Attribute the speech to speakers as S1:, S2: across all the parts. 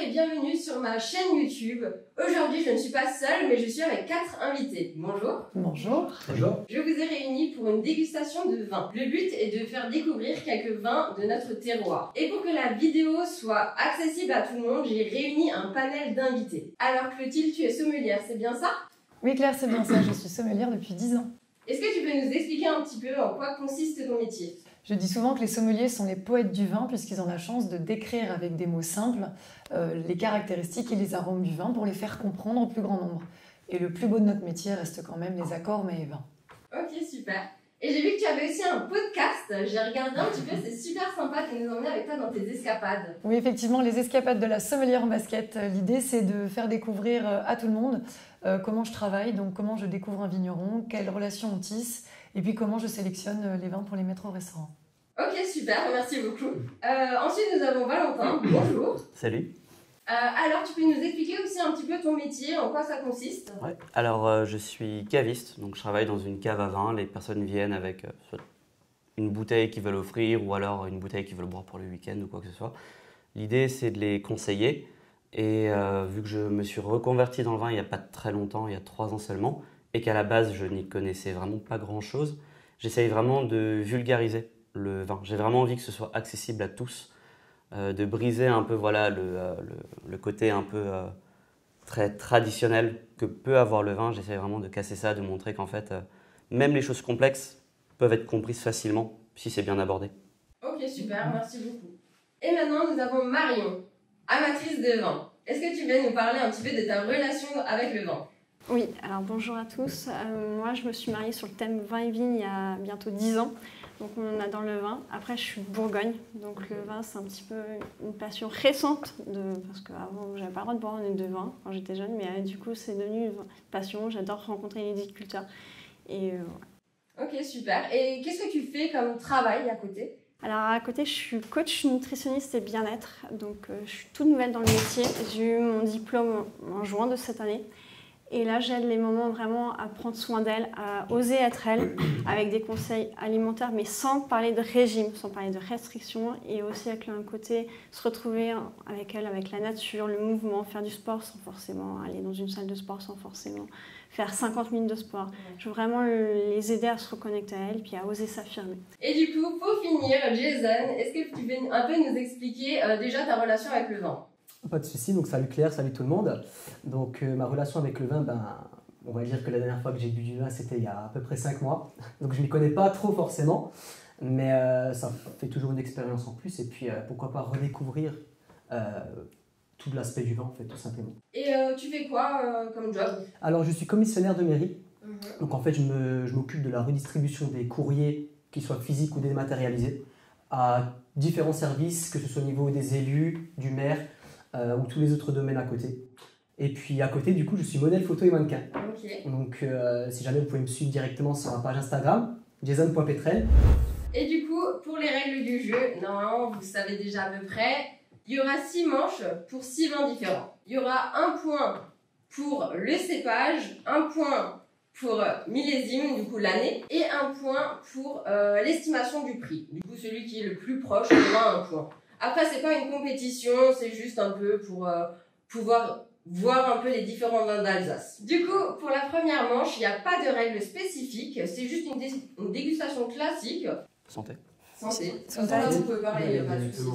S1: et bienvenue sur ma chaîne YouTube. Aujourd'hui, je ne suis pas seule, mais je suis avec 4 invités. Bonjour.
S2: Bonjour.
S3: Bonjour.
S1: Je vous ai réunis pour une dégustation de vin. Le but est de faire découvrir quelques vins de notre terroir. Et pour que la vidéo soit accessible à tout le monde, j'ai réuni un panel d'invités. Alors Clotilde, tu es sommelière, c'est bien ça?
S2: Oui Claire, c'est bien ça, je suis sommelière depuis 10 ans.
S1: Est-ce que tu peux nous expliquer un petit peu en quoi consiste ton métier?
S2: Je dis souvent que les sommeliers sont les poètes du vin puisqu'ils ont la chance de décrire avec des mots simples les caractéristiques et les arômes du vin pour les faire comprendre au plus grand nombre. Et le plus beau de notre métier reste quand même les accords mets et vins.
S1: Ok, super. Et j'ai vu que tu avais aussi un podcast, j'ai regardé un petit peu, c'est super sympa de nous emmener avec toi dans tes escapades.
S2: Oui, effectivement, les escapades de la sommelière en basket. L'idée, c'est de faire découvrir à tout le monde comment je travaille, donc comment je découvre un vigneron, quelles relations on tisse, et puis comment je sélectionne les vins pour les mettre au restaurant.
S1: Ok, super, merci beaucoup. Ensuite, nous avons Valentin. Bonjour.
S4: Salut.
S1: Alors, tu peux nous expliquer aussi un petit peu ton métier, en quoi ça consiste?
S4: Ouais. Alors, je suis caviste, donc je travaille dans une cave à vin. Les personnes viennent avec soit une bouteille qu'ils veulent offrir ou alors une bouteille qu'ils veulent boire pour le week-end ou quoi que ce soit. L'idée, c'est de les conseiller. Et vu que je me suis reconverti dans le vin il n'y a pas très longtemps, il y a 3 ans seulement, et qu'à la base, je n'y connaissais vraiment pas grand-chose, j'essaye vraiment de vulgariser le vin. J'ai vraiment envie que ce soit accessible à tous. De briser un peu voilà, le côté un peu très traditionnel que peut avoir le vin. J'essaie vraiment de casser ça, de montrer qu'en fait, même les choses complexes peuvent être comprises facilement si c'est bien abordé.
S1: Ok, super, merci beaucoup. Et maintenant, nous avons Marion, amatrice de vin. Est-ce que tu veux nous parler un petit peu de ta relation avec le vin?
S5: Oui, alors bonjour à tous. Moi, je me suis mariée sur le thème vin et vigne il y a bientôt 10 ans. Donc on adore le vin. Après, je suis de Bourgogne, donc le vin c'est un petit peu une passion récente parce qu'avant j'avais pas le droit de boire de vin quand j'étais jeune, mais du coup c'est devenu une passion. J'adore rencontrer les viticulteurs et voilà.
S1: Ok, super. Et qu'est-ce que tu fais comme travail à côté?
S5: Alors à côté, je suis coach nutritionniste et bien-être, donc je suis toute nouvelle dans le métier. J'ai eu mon diplôme en juin de cette année. Et là, j'aide les mamans vraiment à prendre soin d'elles, à oser être elles, avec des conseils alimentaires, mais sans parler de régime, sans parler de restrictions, et aussi avec un côté se retrouver avec elles, avec la nature, le mouvement, faire du sport sans forcément aller dans une salle de sport, sans forcément faire 50 minutes de sport. Je veux vraiment les aider à se reconnecter à elles, puis à oser s'affirmer.
S1: Et du coup, pour finir, Jason, est-ce que tu peux un peu nous expliquer déjà ta relation avec le vin?
S3: Pas de souci, donc salut Claire, salut tout le monde. Donc ma relation avec le vin, on va dire que la dernière fois que j'ai bu du vin, c'était il y a à peu près 5 mois. Donc je ne m'y connais pas trop forcément, mais ça fait toujours une expérience en plus. Et puis pourquoi pas redécouvrir tout l'aspect du vin en fait, tout simplement.
S1: Et tu fais quoi comme job?
S3: Alors je suis commissionnaire de mairie, donc en fait je m'occupe de la redistribution des courriers, qu'ils soient physiques ou dématérialisés, à différents services, que ce soit au niveau des élus, du maire, ou tous les autres domaines à côté. Et puis à côté, du coup, je suis modèle photo et mannequin.
S1: Okay.
S3: Donc si jamais vous pouvez me suivre directement sur ma page Instagram, jason.petrel.
S1: Et du coup, pour les règles du jeu, normalement, vous savez déjà à peu près, il y aura 6 manches pour 6 vins différents. Il y aura un point pour le cépage, un point pour millésime, du coup l'année, et un point pour l'estimation du prix. Du coup, celui qui est le plus proche aura un point. Après, c'est pas une compétition, c'est juste un peu pour pouvoir voir un peu les différents vins d'Alsace. Du coup, pour la première manche, il n'y a pas de règles spécifiques, c'est juste une dégustation classique.
S4: Santé.
S1: Santé.
S2: Santé.
S1: Vous pouvez parler, il n'y a pas de souci.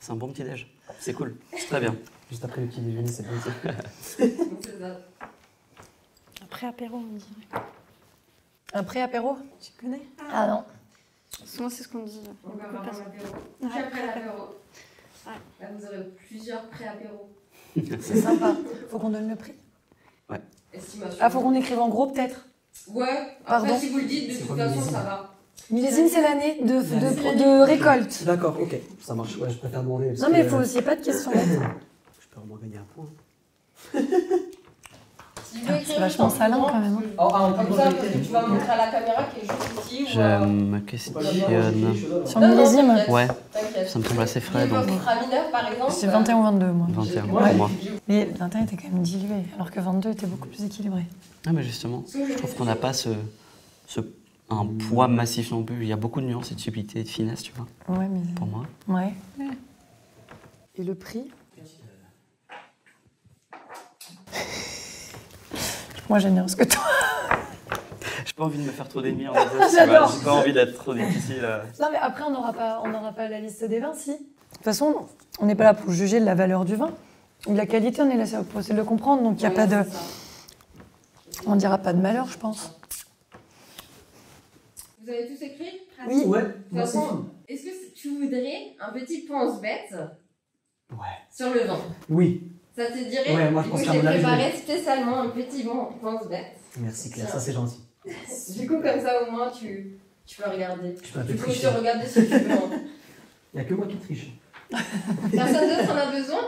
S4: C'est un bon petit déj. C'est cool. C'est très bien.
S3: Juste après le petit déjeuner, c'est bon.
S1: C'est ça.
S5: Après apéro, on dirait.
S2: Un pré-apéro?
S5: Tu connais?
S2: Ah non.
S5: Souvent, c'est ce qu'on dit.
S1: On va avoir un apéro.
S5: Ouais,
S1: Puis après l'apéro.
S5: Ouais.
S1: Là, vous aurez plusieurs pré-apéros.
S2: C'est sympa. Faut qu'on donne le prix.
S4: Ouais.
S1: Estimation.
S2: Ah, faut qu'on écrive en gros peut-être.
S1: Ouais,
S2: Pardon.
S1: après si vous le dites, de toute façon, ça va.
S2: Millésime, c'est l'année de récolte.
S3: D'accord, ok, ça marche. Ouais, je préfère demander.
S2: Non mais il n'y a pas de question.
S3: Je peux vraiment gagner un point.
S1: Si vous écrivez
S2: C'est vachement
S1: juste en
S2: salin
S1: blanc,
S2: quand même.
S1: Comme ça, tu vas montrer à la caméra qui est juste ici.
S4: Je me questionne.
S2: Sur le millésime,
S4: Ouais,
S1: T'inquiète.
S4: ça me semble assez frais
S1: Niveau
S4: donc
S1: mineur, par exemple.
S2: c'est 21 ou 22 moi.
S4: 21 pour
S2: Ouais.
S4: moi.
S2: Mais 21 était quand même dilué, alors que 22 était beaucoup plus équilibré.
S4: Ah mais justement, je trouve qu'on n'a pas un poids massif non plus. Il y a beaucoup de nuances et de subtilité et de finesse, tu vois,
S2: Ouais, mais...
S4: pour moi.
S2: Ouais. Et le prix? Moi, j'aime bien parce que toi.
S4: J'ai pas envie de me faire trop d'ennemis en Alsace.
S2: J'adore.
S4: J'ai pas envie d'être trop difficile.
S2: Non, mais après, on n'aura pas la liste des vins, si. De toute façon, on n'est pas là pour juger de la valeur du vin ou de la qualité, on est là pour essayer de le comprendre. Donc, il n'y a pas de. On dira pas de malheur, je pense.
S1: Vous avez tous écrit?
S2: Oui.
S3: Ouais,
S1: De toute
S3: moi c'est
S1: façon,
S3: fini.
S1: est-ce que tu voudrais un petit pense-bête
S3: Ouais.
S1: sur le vin?
S3: Oui,
S1: Ça te dirait?
S3: Ouais, moi, je
S1: Du
S3: pense
S1: coup,
S3: qu'à
S1: j'ai
S3: mon avis,
S1: préparé spécialement un petit pense-bête.
S3: merci Claire, ça c'est gentil.
S1: Du coup, comme ça, au moins, tu peux regarder.
S3: Je peux un peu
S1: Tu peux
S3: tricher.
S1: aussi regarder si tu veux.
S3: Il n'y a que moi qui triche.
S1: Personne d'autre en a besoin?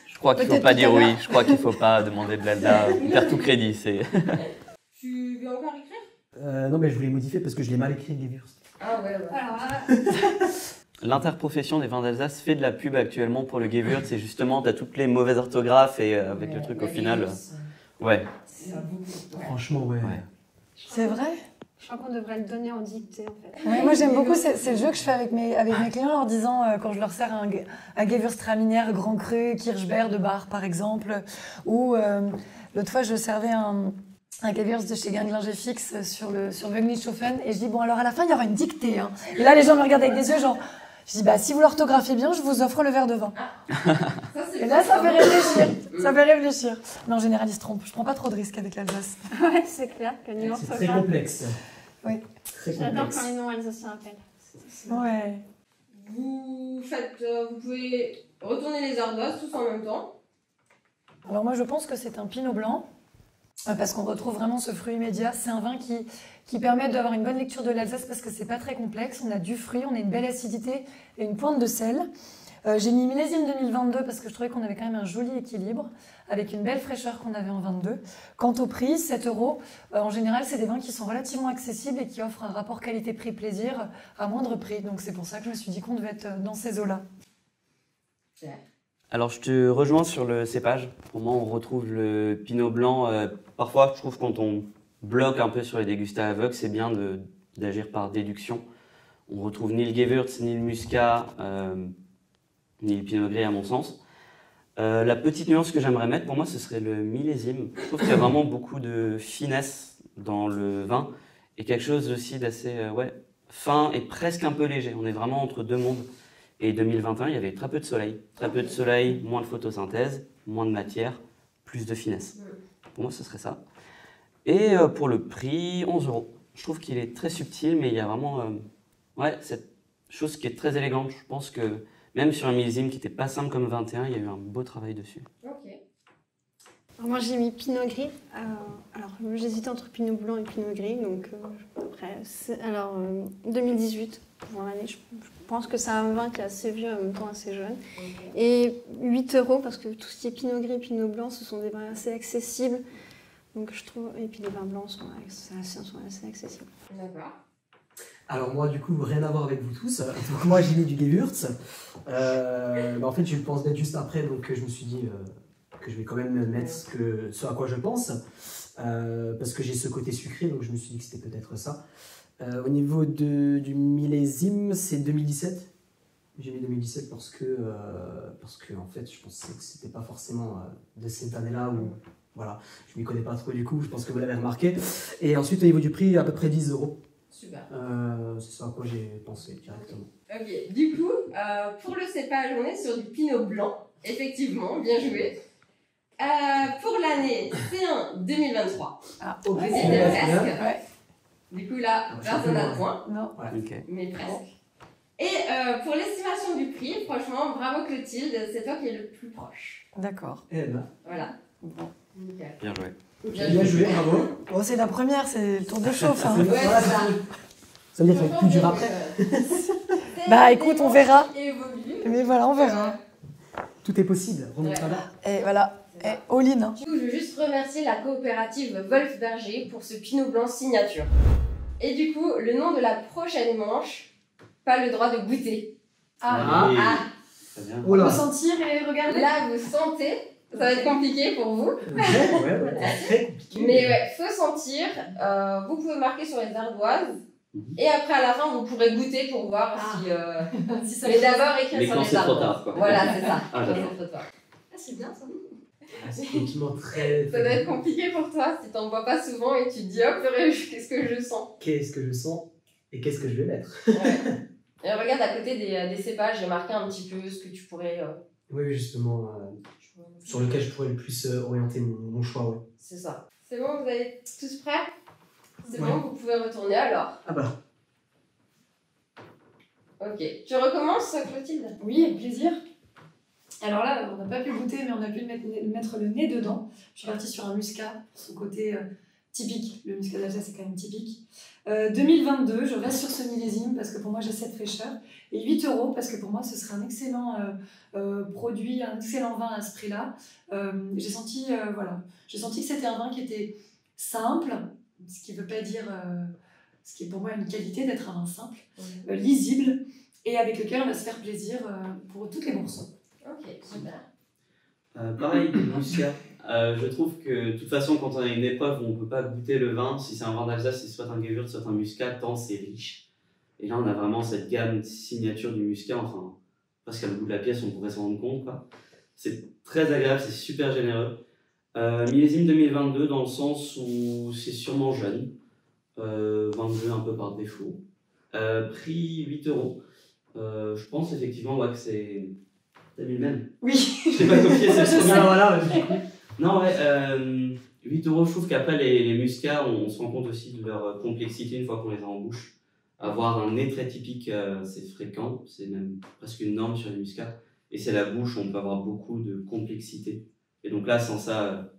S4: Je crois qu'il faut
S2: Peut-être
S4: pas
S2: tout
S4: dire
S2: à l'heure.
S4: oui. Je crois qu'il faut pas demander blabla, faire tout crédit. C'est.
S1: Tu veux encore écrire?
S3: Non, mais je voulais modifier parce que je l'ai mal écrit, Gewürz.
S1: Ah ouais.
S5: Alors là,
S4: L'interprofession des vins d'Alsace fait de la pub actuellement pour le Gewürz. C'est justement, t'as toutes les mauvaises orthographes et avec le truc au final. Ouais.
S1: C'est beaucoup.
S3: Franchement, ouais.
S4: Ouais.
S2: C'est vrai?
S5: je crois qu'on devrait le donner en dictée en fait.
S2: Ouais, moi j'aime beaucoup, c'est le jeu que je fais avec mes clients en leur disant, quand je leur sers un Gewürztraminer Grand Cru, Kirchberg de Bar par exemple, ou l'autre fois je servais un Gewürz de chez Guinglinger Fix sur Wögnichofen et je dis bon alors à la fin il y aura une dictée. Hein. Et là les gens me regardent avec des yeux genre, je dis bah si vous l'orthographiez bien je vous offre le verre de vin. Et là ça fait réfléchir, ça fait réfléchir. Mais en général ils se trompent, je prends pas trop de risques avec l'Alsace.
S5: Ouais, c'est clair que niveau
S3: C'est très complexe.
S2: Oui.
S3: Très
S5: J'adore
S3: complexe.
S5: quand les noms alsaciens appellent.
S2: Ouais.
S1: Vous pouvez retourner les ardoises tous en même temps.
S2: Alors moi je pense que c'est un pinot blanc, parce qu'on retrouve vraiment ce fruit immédiat. C'est un vin qui permet d'avoir une bonne lecture de l'Alsace parce que c'est pas très complexe. On a du fruit, on a une belle acidité et une pointe de sel. J'ai mis millésime 2022 parce que je trouvais qu'on avait quand même un joli équilibre avec une belle fraîcheur qu'on avait en 22. Quant au prix, 7 €, en général c'est des vins qui sont relativement accessibles et qui offrent un rapport qualité-prix-plaisir à moindre prix. Donc c'est pour ça que je me suis dit qu'on devait être dans ces eaux-là.
S4: Alors, je te rejoins sur le cépage. Pour moi, on retrouve le pinot blanc. Parfois, je trouve quand on bloque un peu sur les dégustats aveugles, c'est bien d'agir par déduction. On retrouve ni le Gewürz, ni le Muscat, ni le pinot gris à mon sens. La petite nuance que j'aimerais mettre, pour moi, ce serait le millésime. Je trouve qu'il y a vraiment beaucoup de finesse dans le vin et quelque chose aussi d'assez fin et presque un peu léger. On est vraiment entre deux mondes. Et 2021, il y avait très peu de soleil. Très peu de soleil, moins de photosynthèse, moins de matière, plus de finesse. Pour moi, ce serait ça. Et pour le prix, 11 €. Je trouve qu'il est très subtil, mais il y a vraiment cette chose qui est très élégante. Je pense que même sur un millésime qui n'était pas simple comme 21, il y a eu un beau travail dessus.
S1: Ok.
S5: Alors moi j'ai mis pinot gris. Alors j'hésitais entre pinot blanc et pinot gris. Donc après, 2018 pour l'année. Je pense que c'est un vin qui est assez vieux en même temps assez jeune. Et 8 € parce que tout ce qui est pinot gris et pinot blanc, ce sont des vins assez accessibles. Donc je trouve, et puis les vins blancs sont assez accessibles.
S1: D'accord.
S3: Alors moi du coup rien à voir avec vous tous, donc moi j'ai mis du Gewürz. En fait je le pense d'être juste après donc je me suis dit que je vais quand même mettre ce à quoi je pense parce que j'ai ce côté sucré donc je me suis dit que c'était peut-être ça. Au niveau du millésime c'est 2017. J'ai mis 2017 parce que en fait je pensais que c'était pas forcément de cette année-là où voilà, je m'y connais pas trop du coup, je pense que vous l'avez remarqué. Et ensuite au niveau du prix à peu près 10 €.
S1: Super.
S3: C'est ça à quoi j'ai pensé directement.
S1: Ok, du coup, pour le cépage, on est sur du pinot blanc, effectivement, bien joué. Pour l'année, c'est un 2023.
S2: Ah,
S3: Ok,
S1: Vous y
S3: c'est
S1: êtes
S3: bien.
S1: presque.
S2: Ouais.
S1: Du coup, là, personne n'a de point,
S2: Non.
S4: Ok.
S1: mais presque. Et pour l'estimation du prix, franchement, bravo Clotilde, c'est toi qui es le plus proche.
S2: D'accord.
S3: Eh ben,
S1: Voilà.
S2: Bon.
S1: Nickel.
S4: Bien joué.
S3: bien joué, bravo.
S2: Bon, c'est la première, c'est le tour de chauffe. Hein.
S1: Ouais,
S3: Voilà,
S1: c'est ça.
S3: ça veut dire qu'il va être plus dur après.
S2: Bah, écoute, on verra.
S1: Évolue.
S2: Mais voilà, on verra.
S3: Tout est possible, remontada.
S2: Et voilà. Et all-in. Hein.
S1: Du coup, je veux juste remercier la coopérative Wolfberger pour ce pinot blanc signature. Et du coup, le nom de la prochaine manche, pas le droit de goûter.
S3: Ah.
S1: Ah.
S4: Très bien.
S3: Oh là.
S2: sentir et regarder.
S1: Là, vous sentez, ça va être compliqué pour vous.
S3: Ouais, très compliqué.
S1: Mais ouais, faut sentir. Vous pouvez marquer sur les ardoises. Et après, à la fin, vous pourrez goûter pour voir si ça. Mais d'abord, écrire
S4: Mais
S1: sur
S4: quand
S1: les
S4: c'est trop
S1: ardoises.
S4: tard, quoi.
S1: Voilà, c'est ça.
S4: Ah,
S1: Quand
S4: j'adore.
S1: c'est trop tard.
S5: Ah, c'est bien ça.
S3: C'est effectivement très...
S1: Ça doit être compliqué pour toi si t'en bois pas souvent et tu te dis, oh purée, qu'est-ce que je sens.
S3: Qu'est-ce que je sens et qu'est-ce que je vais mettre.
S1: Ouais. Et regarde à côté des cépages, j'ai marqué un petit peu ce que tu pourrais...
S3: Oui, justement, sur lequel je pourrais le plus orienter mon choix, ouais.
S1: C'est ça. C'est bon, vous êtes tous prêts? C'est
S3: Ouais.
S1: bon, vous pouvez retourner alors.
S3: Ah bah,
S1: Ok. Tu recommences, Clotilde?
S2: Oui, avec plaisir. Alors là, on n'a pas pu goûter, mais on a pu mettre le nez dedans. Je suis partie sur un muscat, son côté typique. Le muscat d'Alsace, c'est quand même typique. 2022, je reste sur ce millésime parce que pour moi, j'ai cette fraîcheur. Et 8 € parce que pour moi, ce serait un excellent produit, un excellent vin à ce prix-là. J'ai senti que c'était un vin qui était simple, ce qui ne veut pas dire... ce qui est pour moi une qualité d'être un vin simple, lisible, et avec lequel on va se faire plaisir pour toutes les bourses.
S1: Ok, super.
S4: Pareil, le muscat. Je trouve que de toute façon, quand on a une épreuve où on ne peut pas goûter le vin, si c'est un vin d'Alsace, c'est soit un Gewürz, soit un muscat, tant c'est riche. Et là, on a vraiment cette gamme signature du muscat, enfin, presque à le bout de la pièce, on pourrait s'en rendre compte, quoi. C'est très agréable, c'est super généreux. Millésime 2022, dans le sens où c'est sûrement jeune. 22 un peu par défaut. Prix 8 €. Je pense effectivement que c'est... T'as mis le même?
S2: Oui.
S4: Je l'ai pas copié, c'est le
S3: ah, voilà, du coup.
S4: Non, ouais, 8 €, je trouve qu'après les muscats, on se rend compte aussi de leur complexité une fois qu'on les a en bouche. Avoir un nez très typique, c'est fréquent, c'est même presque une norme sur les muscats. Et c'est la bouche où on peut avoir beaucoup de complexité. Et donc là, sans ça,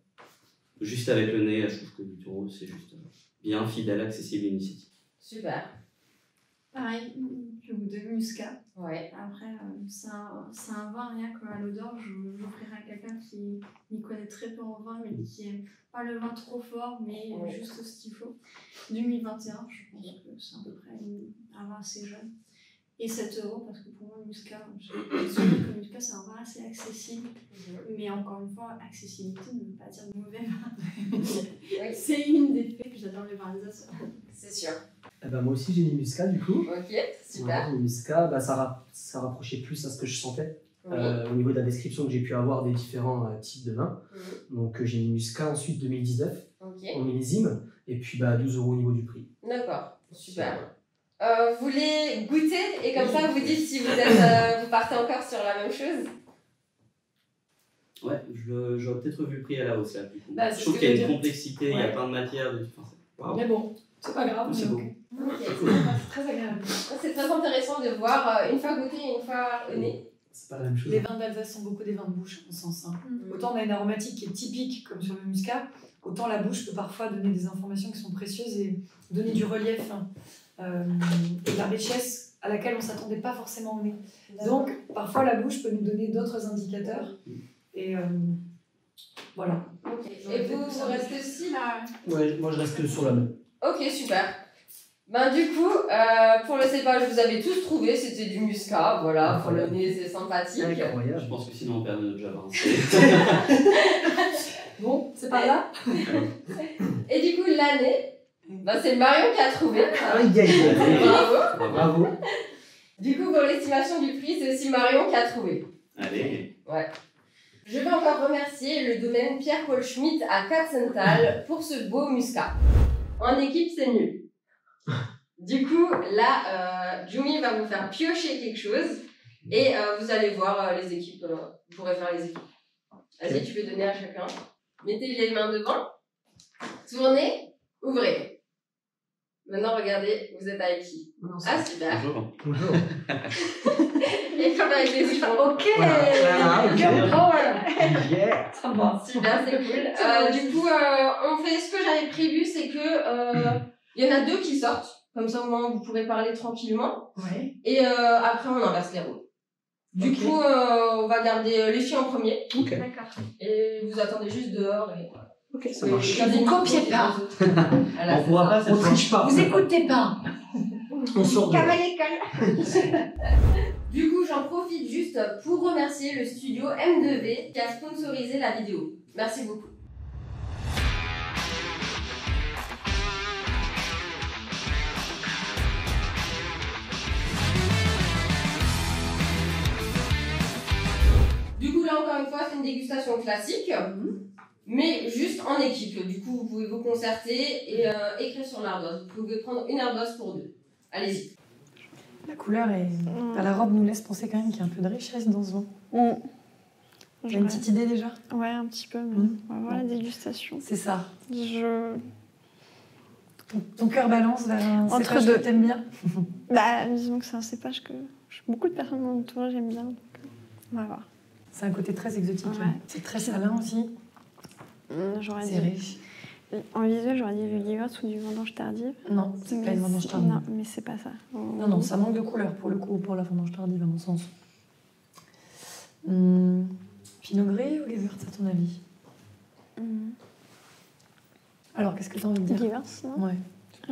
S4: juste avec le nez, je trouve que 8 €, c'est juste bien fidèle, accessible et initiative.
S1: Super.
S5: Pareil, le goût de muscat.
S1: Ouais.
S5: Après, c'est un vin, rien qu'à l'odeur, j'offrirai à quelqu'un qui m'y connaît très peu en vin, mais qui aime pas le vin trop fort, mais
S1: Ouais.
S5: juste ce qu'il faut. 2021, je pense que c'est à peu près un vin assez jeune. Et 7 € parce que pour moi, le muscat, je suis sûre que le muscat, c'est un vin assez accessible. Mais encore une fois, accessibilité ne veut pas dire mauvais vin.
S1: Oui,
S5: C'est une des faits, puis j'adore les vins alsaciens.
S1: c'est sûr.
S3: Eh ben, moi aussi, j'ai mis muscat, du coup.
S1: Ok, super.
S3: Voilà, le muscat, bah, ça rapprochait plus à ce que je sentais.
S1: Oui.
S3: Au niveau de la description que j'ai pu avoir des différents types de vins. Donc j'ai mis muscat ensuite 2019
S1: Ok,
S3: en millésime et puis 12 € au niveau du prix.
S1: d'accord, super. Vous voulez goûter et comme ça vous dites si vous êtes, vous partez encore sur la même chose?
S4: Ouais, j'aurais peut-être revu le prix à la hausse là. Du coup.
S2: Bah,
S4: je
S2: c'est
S4: trouve
S2: ce
S4: qu'il y a
S2: que je
S4: une
S2: veux
S4: complexité, il y a
S2: Ouais.
S4: plein de matières. Waouh.
S2: Mais bon, c'est pas grave.
S4: C'est
S2: mais
S4: beau.
S2: ok.
S1: Ok,
S2: C'est très agréable.
S1: c'est très intéressant de voir une fois goûté et une fois au nez.
S3: C'est pas la même chose.
S2: Les vins d'Alsace sont beaucoup des vins de bouche, en sens. Hein. Autant on a une aromatique qui est typique, comme sur le muscat, autant la bouche peut parfois donner des informations qui sont précieuses et donner du relief et de la richesse à laquelle on ne s'attendait pas forcément au nez. Donc, parfois, la bouche peut nous donner d'autres indicateurs. Et voilà.
S1: Ok. Et vous restez aussi là?
S3: Ouais, moi je reste sur la même.
S1: Ok, super. Ben du coup, pour le cépage, vous avez tous trouvé, c'était du muscat, voilà, pour le nez c'est sympathique.
S3: Incroyable.
S4: Je pense que sinon on perd notre job.
S2: Bon, c'est pas là.
S1: Et du coup, l'année, ben, c'est Marion qui a trouvé.
S3: Aïe, aïe, aïe.
S1: Bravo.
S3: Bravo.
S1: Du coup, pour l'estimation du prix, c'est aussi Marion qui a trouvé.
S4: Allez.
S1: Ouais. Je vais encore remercier le domaine Pierre-Paul Schmitt à Katzenthal pour ce beau muscat. En équipe, c'est mieux. Du coup, là, Jumi va vous faire piocher quelque chose et vous allez voir les équipes. Vous pourrez faire les équipes. Vas-y, tu peux donner à chacun. Mettez les mains devant. Tournez. Ouvrez. Maintenant, regardez, vous êtes avec qui? Ah, super.
S4: Bonjour.
S3: Bonjour.
S1: Et comme avec les écrans. Ok.
S3: Voilà.
S2: Ok, on prend, voilà.
S3: Yeah.
S2: Ça va.
S1: Super, c'est cool. Du coup, on fait ce que j'avais prévu, c'est que il y en a deux qui sortent. Comme ça, au moins, vous pourrez parler tranquillement.
S2: Ouais.
S1: Et après, on inverse les rôles. Du
S2: Ok.
S1: coup, on va garder les filles en premier.
S3: Ok.
S5: D'accord.
S1: Et vous attendez juste dehors. Et voilà.
S3: Ok, ça
S1: Et
S3: marche.
S1: gardez
S2: Vous
S1: le micro
S2: copiez
S1: pour
S2: pas.
S1: les autres. Voilà,
S4: On
S1: c'est
S4: pourra
S1: ça.
S4: pas cette
S3: On
S4: fois.
S3: triche pas.
S2: Vous écoutez pas.
S3: On sort de là.
S1: Du coup, j'en profite juste pour remercier le studio M2V qui a sponsorisé la vidéo. Merci beaucoup. Du coup, là, encore une fois, c'est une dégustation classique, mais juste en équipe. Du coup, vous pouvez vous concerter et écrire sur l'ardoise. Vous pouvez prendre une ardoise pour 2. Allez-y.
S2: La couleur et la robe nous laisse penser quand même qu'il y a un peu de richesse dans ce vin. T'as une petite idée déjà?
S5: Ouais, un petit peu, mais on va voir la dégustation.
S2: C'est ça.
S5: Je...
S2: Ton cœur balance vers un
S5: Entre
S2: cépage
S5: deux.
S2: que t'aimes bien.
S5: Bah, disons que c'est un cépage que beaucoup de personnes dans mon entourage aiment bien. Donc, on va voir.
S2: C'est un côté très exotique.
S5: Ouais.
S2: Hein. C'est très salin aussi.
S5: J'aurais
S2: C'est
S5: dit...
S2: riche.
S5: En visuel, j'aurais dit du Gewürz ou du vendange tardive.
S2: Non, c'est pas une vendange tardive.
S5: Non, mais c'est pas ça.
S2: Non, ça manque de couleur pour le coup, pour la vendange tardive à mon sens. Pinot Gris ou Gewürz à ton avis? Alors, qu'est-ce que tu as envie de dire?
S5: Gewürz, non?
S2: Ouais.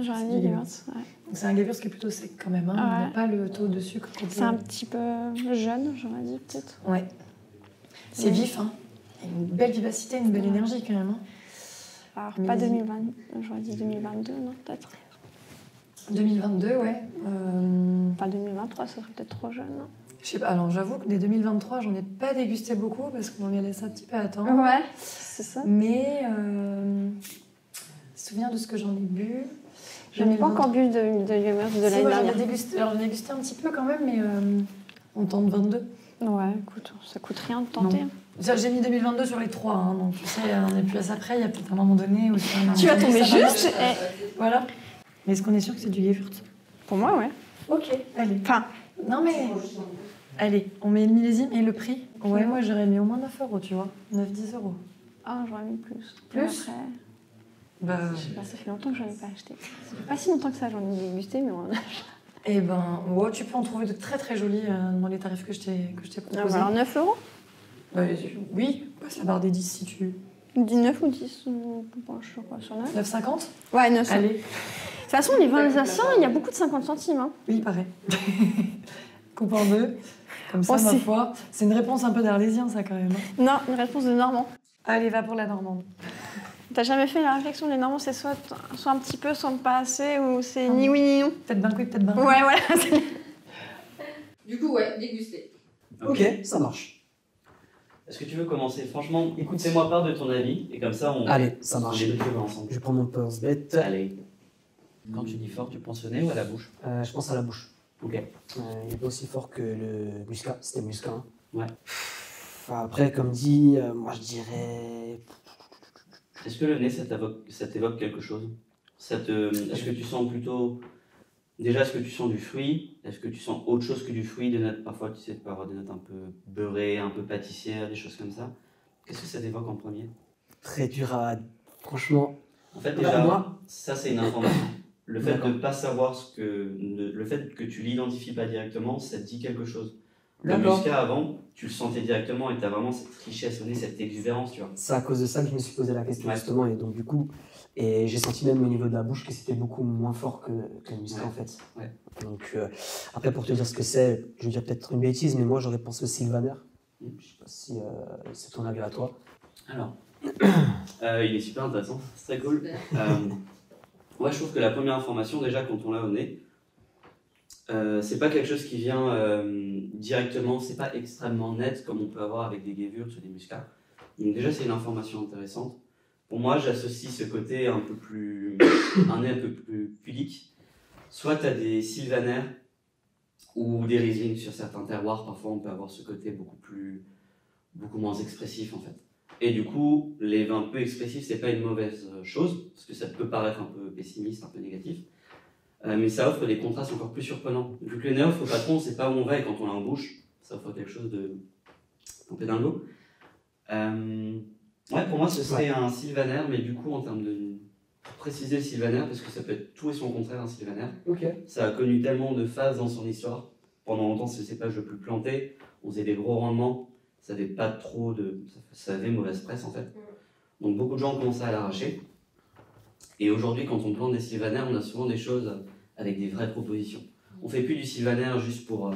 S5: J'aurais
S2: C'est
S5: dit
S2: du
S5: Gewürz, ouais.
S2: Donc c'est un Gewürz qui est plutôt sec quand même. Hein.
S5: Ouais.
S2: Il n'y a pas le taux de sucre.
S5: C'est un petit peu jeune, j'aurais dit peut-être.
S2: Ouais. C'est vif, hein. Il y a une belle vivacité, une belle énergie quand même. Hein.
S5: Alors,
S2: Mais
S5: pas
S2: vas-y.
S5: 2020, j'aurais dit 2022, non, peut-être.
S2: 2022, ouais.
S5: Pas 2023, ça serait peut-être trop jeune, non?
S2: Je sais pas, alors j'avoue que des 2023, j'en ai pas dégusté beaucoup parce qu'on m'y a laissé un petit peu attendre.
S5: Ouais, c'est ça.
S2: Mais souviens de ce que j'en ai bu.
S5: Je n'ai pas encore bu de Gewürz de l'année dernière.
S2: J'en ai dégusté un petit peu quand même, mais on tente 22.
S5: Ouais, écoute, ça coûte rien de tenter.
S2: Non. J'ai mis 2022 sur les 3, hein, donc tu sais, on est plus à ça près. Il y a peut-être un moment donné où
S5: Tu vas tomber juste.
S2: Voilà. Mais est-ce qu'on est sûr que c'est du Gewürz?
S5: Pour moi, ouais.
S2: Ok, allez.
S5: Enfin,
S2: Non mais... Allez, on met le millésime et le prix. Ouais, moi j'aurais mis au moins 9 €, tu vois. 9-10 €.
S5: ah, j'aurais mis plus.
S2: Plus?
S5: Après,
S2: Bah...
S5: je sais pas, ça fait longtemps que je n'en ai pas acheté. Ça fait pas si longtemps que ça, j'en ai dégusté, mais on a...
S2: Eh ben, ouais, tu peux en trouver de très très jolis dans les tarifs que je t'ai proposés.
S5: Alors 9 €?
S2: Oui, passe la barre des 10 si tu...
S5: 19 ou 10 ou... Bon, je sais pas, sur 9.
S2: 9,50?
S5: Ouais, 9.
S2: Allez.
S5: De toute façon, les vins alsaciens, il y a beaucoup de 50 centimes. Hein.
S2: Oui, pareil. Coupe en deux. Comme ça,
S5: Oh,
S2: ma
S5: c'est-
S2: foi. C'est une réponse un peu d'arlésien, ça, quand même. Hein.
S5: Non, une réponse de Normand.
S2: Allez, va pour la Normande.
S5: T'as jamais fait la réflexion, les Normands, c'est soit un petit peu, soit pas assez, ou c'est
S2: Ah
S5: ni
S2: non.
S5: oui ni non?
S2: Peut-être ben oui, peut-être ben.
S5: Ouais, voilà.
S1: Du coup, ouais, déguster.
S3: Ok, ça marche.
S4: Est-ce que tu veux commencer? Franchement, écoute, fais-moi part de ton avis et comme ça on.
S3: Allez, ça marche.
S4: On débriefe ensemble.
S3: Je vais prendre mon pense-bête.
S4: Allez. Quand tu dis fort, tu penses au nez ou à la bouche?
S3: Je pense à la bouche.
S4: Ok.
S3: Il n'est pas aussi fort que le muscat. C'était muscat. Hein.
S4: Ouais.
S3: Enfin, après, comme dit, moi je dirais.
S4: Est-ce que le nez, ça t'évoque quelque chose? Est-ce que tu sens plutôt. Déjà, est-ce que tu sens du fruit? Est-ce que tu sens autre chose que du fruit? Des notes, parfois, tu sais, tu peux avoir des notes un peu beurrées, un peu pâtissières, des choses comme ça. Qu'est-ce que ça t'évoque en premier?
S3: Très dur à. Franchement.
S4: En fait,
S3: Bah,
S4: déjà,
S3: moi-
S4: ça, c'est une information. Le fait de
S3: D'accord.
S4: ne pas savoir le fait que tu l'identifies pas directement, ça te dit quelque chose. Le
S3: D'accord.
S4: muscat avant, tu le sentais directement et tu as vraiment cette richesse au nez, cette exubérance, tu vois.
S3: C'est à cause de ça que je me suis posé la question
S4: Ouais.
S3: justement. Et donc, du coup, et j'ai senti même au niveau de la bouche que c'était beaucoup moins fort que le muscat
S4: Ouais.
S3: en fait.
S4: Ouais.
S3: Donc, après, pour te dire ce que c'est, je vais dire peut-être une bêtise, mais moi j'aurais pensé au Sylvaner. Je sais pas si c'est ton avis à toi.
S4: Alors, il est super intéressant, c'est très cool. Ouais, je trouve que la première information, déjà, quand on l'a au nez, c'est pas quelque chose qui vient directement, c'est pas extrêmement net comme on peut avoir avec des Gewürz ou des muscats. Donc, déjà, c'est une information intéressante. Pour moi, j'associe ce côté un nez un peu plus pudique. Soit tu as des Sylvaner ou des Riesling sur certains terroirs, parfois on peut avoir ce côté beaucoup moins expressif en fait. Et du coup, les vins peu expressifs, c'est pas une mauvaise chose, parce que ça peut paraître un peu pessimiste, un peu négatif, mais ça offre des contrastes encore plus surprenants. Vu que le nez offre pas trop, on sait pas où on va et quand on l'a en bouche, ça offre quelque chose un peu dingo. Ouais, pour moi, ce serait un Sylvaner, mais du coup, en termes de. Pour préciser le Sylvaner, parce que ça peut être tout et son contraire, un Sylvaner.
S3: Ok.
S4: Ça a connu tellement de phases dans son histoire. Pendant longtemps, c'est le cépage le plus planté. On faisait des gros rendements. Ça avait pas trop de. Ça avait mauvaise presse en fait. Donc beaucoup de gens ont commencé à l'arracher. Et aujourd'hui, quand on plante des Sylvaner, on a souvent des choses avec des vraies propositions. On fait plus du Sylvaner juste pour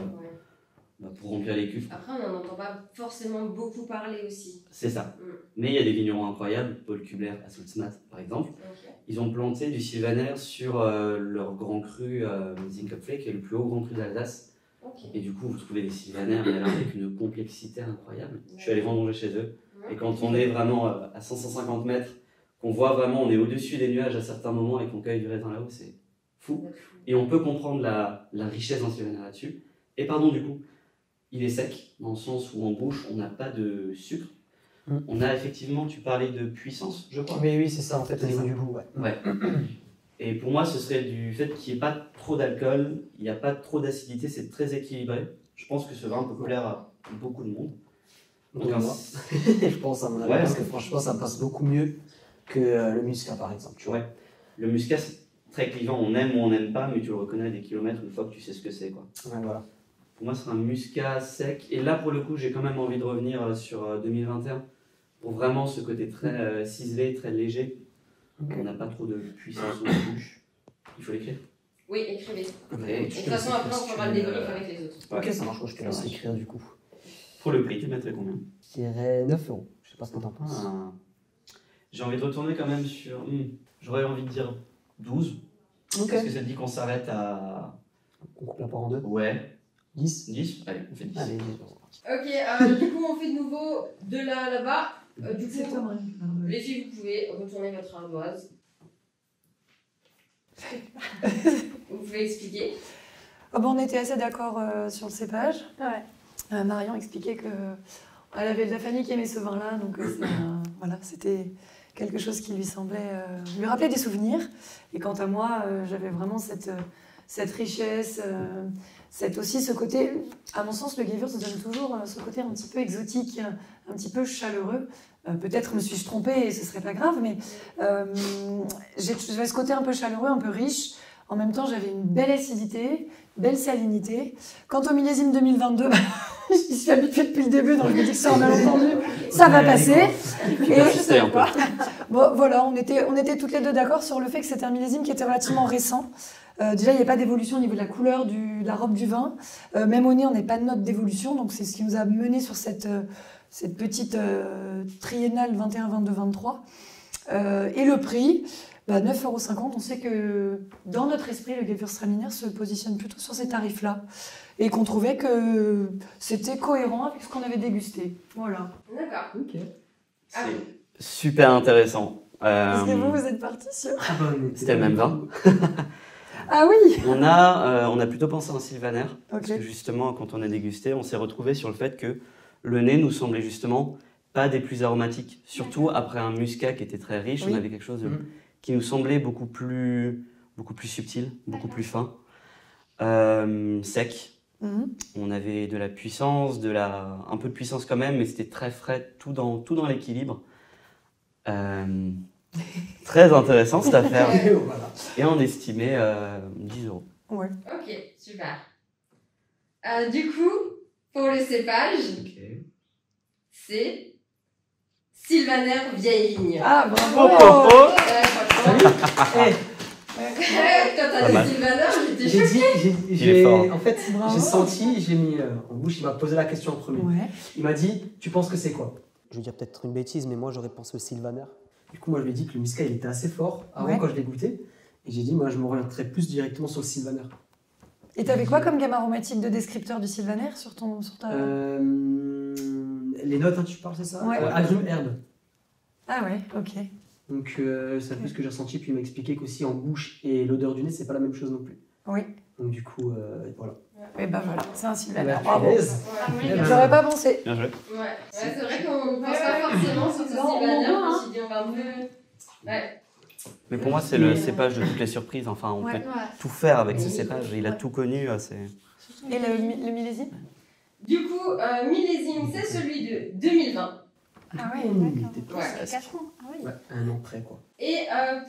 S4: remplir les cuves.
S1: Après, on n'en entend pas forcément beaucoup parler aussi.
S4: C'est ça. Mais il y a des vignerons incroyables, Paul Kubler à Sulzmatt par exemple.
S1: Ok.
S4: Ils ont planté du Sylvaner sur leur grand cru Zinckopfle, qui est le plus haut grand cru d'Alsace,
S1: Ok.
S4: Et du coup, vous trouvez des sylvaner, mais alors avec une complexité incroyable. Je suis allé vendanger chez eux. Et quand on est vraiment à 150 mètres, qu'on voit vraiment, on est au-dessus des nuages à certains moments et qu'on cueille du raisin là-haut, c'est fou. Et on peut comprendre la richesse en sylvaner là-dessus. Et pardon, du coup, il est sec, dans le sens où en bouche, on n'a pas de sucre. On a effectivement, tu parlais de puissance, je crois.
S3: Mais oui, c'est ça en fait, au niveau du goût.
S4: Ouais. Et pour moi, ce serait du fait qu'il n'y ait pas trop d'alcool, il n'y a pas trop d'acidité, c'est très équilibré. Je pense que ce vin peut plaire à beaucoup de monde.
S3: Donc, moi, je pense à mon avis, parce que franchement, ça passe beaucoup mieux que le muscat par exemple. Tu vois.
S4: Ouais. Le muscat, c'est très clivant, on aime ou on n'aime pas, mais tu le reconnais à des kilomètres une fois que tu sais ce que c'est, quoi.
S3: Ouais, voilà.
S4: Pour moi, c'est un muscat sec. Et là, pour le coup, j'ai quand même envie de revenir sur 2021 pour vraiment ce côté très ciselé, très léger.
S3: Okay.
S4: On n'a pas trop de puissance au bouche. Il faut l'écrire.
S1: Oui, écrivez.
S4: Okay.
S1: De toute façon, après, on fera le débrief avec les autres.
S3: Ok, ça marche, je te laisse écrire du coup.
S4: Pour le prix, tu mettrais combien?
S3: Je dirais 9 €. Je sais pas ce que t'en penses.
S4: J'ai envie de retourner quand même sur. J'aurais envie de dire 12.
S3: Ok.
S4: Est-ce que ça te dit qu'on s'arrête à.
S3: On coupe la part en deux?
S4: Ouais.
S3: 10.
S4: 10? Allez, on fait 10.
S3: Allez, 10.
S1: Ok, du coup, on fait de nouveau de là-bas. Du coup, les filles, vous pouvez retourner votre ardoise. Vous pouvez expliquer.
S2: Oh ben, on était assez d'accord sur le cépage.
S5: Ouais.
S2: Marion expliquait qu'elle avait de la famille qui aimait ce vin-là, donc voilà, c'était quelque chose qui lui semblait lui rappeler des souvenirs. Et quant à moi, j'avais vraiment cette richesse, aussi ce côté, à mon sens, le Gewürz donne toujours ce côté un petit peu exotique, un petit peu chaleureux. Peut-être me suis-je trompée et ce serait pas grave, mais j'avais ce côté un peu chaleureux, un peu riche. En même temps, j'avais une belle acidité, belle salinité. Quant au millésime 2022, j'y suis habituée depuis le début, donc je me dis que c'est un malentendu, ça va passer.
S4: Et
S2: bon, voilà, on était toutes les deux d'accord sur le fait que c'était un millésime qui était relativement récent. Déjà, il n'y a pas d'évolution au niveau de la couleur de la robe du vin. Même au nez, on n'a pas de note d'évolution, donc c'est ce qui nous a mené sur cette petite triennale 21, 22, 23. Et le prix, 9,50 €. On sait que dans notre esprit, le Gewürztraminer se positionne plutôt sur ces tarifs-là et qu'on trouvait que c'était cohérent avec ce qu'on avait dégusté. Voilà.
S1: D'accord.
S3: Ok.
S1: Ah oui.
S4: Super intéressant.
S2: Est-ce que vous êtes parti sur...
S4: C'était le même vin.
S2: Ah oui.
S4: On a plutôt pensé à un sylvaner.
S2: Okay.
S4: Parce que justement, quand on a dégusté, on s'est retrouvé sur le fait que le nez nous semblait justement pas des plus aromatiques. Surtout après un muscat qui était très riche,
S2: Oui.
S4: on avait quelque chose qui nous semblait beaucoup plus subtil, beaucoup plus fin. Sec. On avait de la puissance, un peu de puissance quand même, mais c'était très frais, tout dans l'équilibre. Très intéressant cette affaire.
S3: Voilà.
S4: Et on estimait 10 €.
S2: Ouais.
S1: Ok, super. Du coup, pour le cépage, c'est Sylvaner vieille vigne.
S2: Ah, bravo.
S1: Franchement,
S3: Hey,
S1: quand t'as dit Sylvaner, j'étais
S3: j'ai
S1: choquée.
S4: Il est fort.
S3: en fait,
S2: Bravo.
S3: j'ai senti, j'ai mis en bouche, il m'a posé la question en premier.
S2: Ouais.
S3: Il m'a dit, tu penses que c'est quoi? Je vais dire peut-être une bêtise, mais moi j'aurais pensé au Sylvaner. Du coup, moi je lui ai dit que le muscat il était assez fort avant quand je l'ai goûté. Et j'ai dit, moi je m'orienterais plus directement sur le Sylvaner.
S2: Et t'avais quoi comme gamme aromatique de descripteur du Sylvaner sur ta...
S3: Les notes, hein, tu parles, c'est ça?
S2: Ouais.
S3: Agrumes, herbe.
S2: Ah ouais, ok.
S3: Donc c'est un peu ce que j'ai ressenti, puis il m'a expliqué qu'aussi en bouche et l'odeur du nez, c'est pas la même chose non plus.
S2: Oui.
S3: Donc du coup, voilà.
S2: Et ben voilà, c'est un Sylvaner.
S3: Bah,
S2: Bravo.
S3: punaise.
S2: J'aurais pas pensé.
S4: Bien joué.
S1: Ouais, c'est vrai qu'on ne pense pas forcément sur ce Sylvaner. Je me suis dit, on va un peu. Ouais.
S4: Mais pour moi, c'est le cépage de toutes les surprises. Enfin, on
S2: Ouais.
S4: peut tout faire avec ce cépage. Il a tout connu.
S2: Et le millésime?
S1: Du coup, millésime, c'est celui de 2020.
S2: Ah ouais,
S3: Il
S5: d'accord.
S3: était pas
S1: Ouais.
S5: C'est 4 ans. Ah oui.
S3: Ouais, un an près quoi.
S1: Et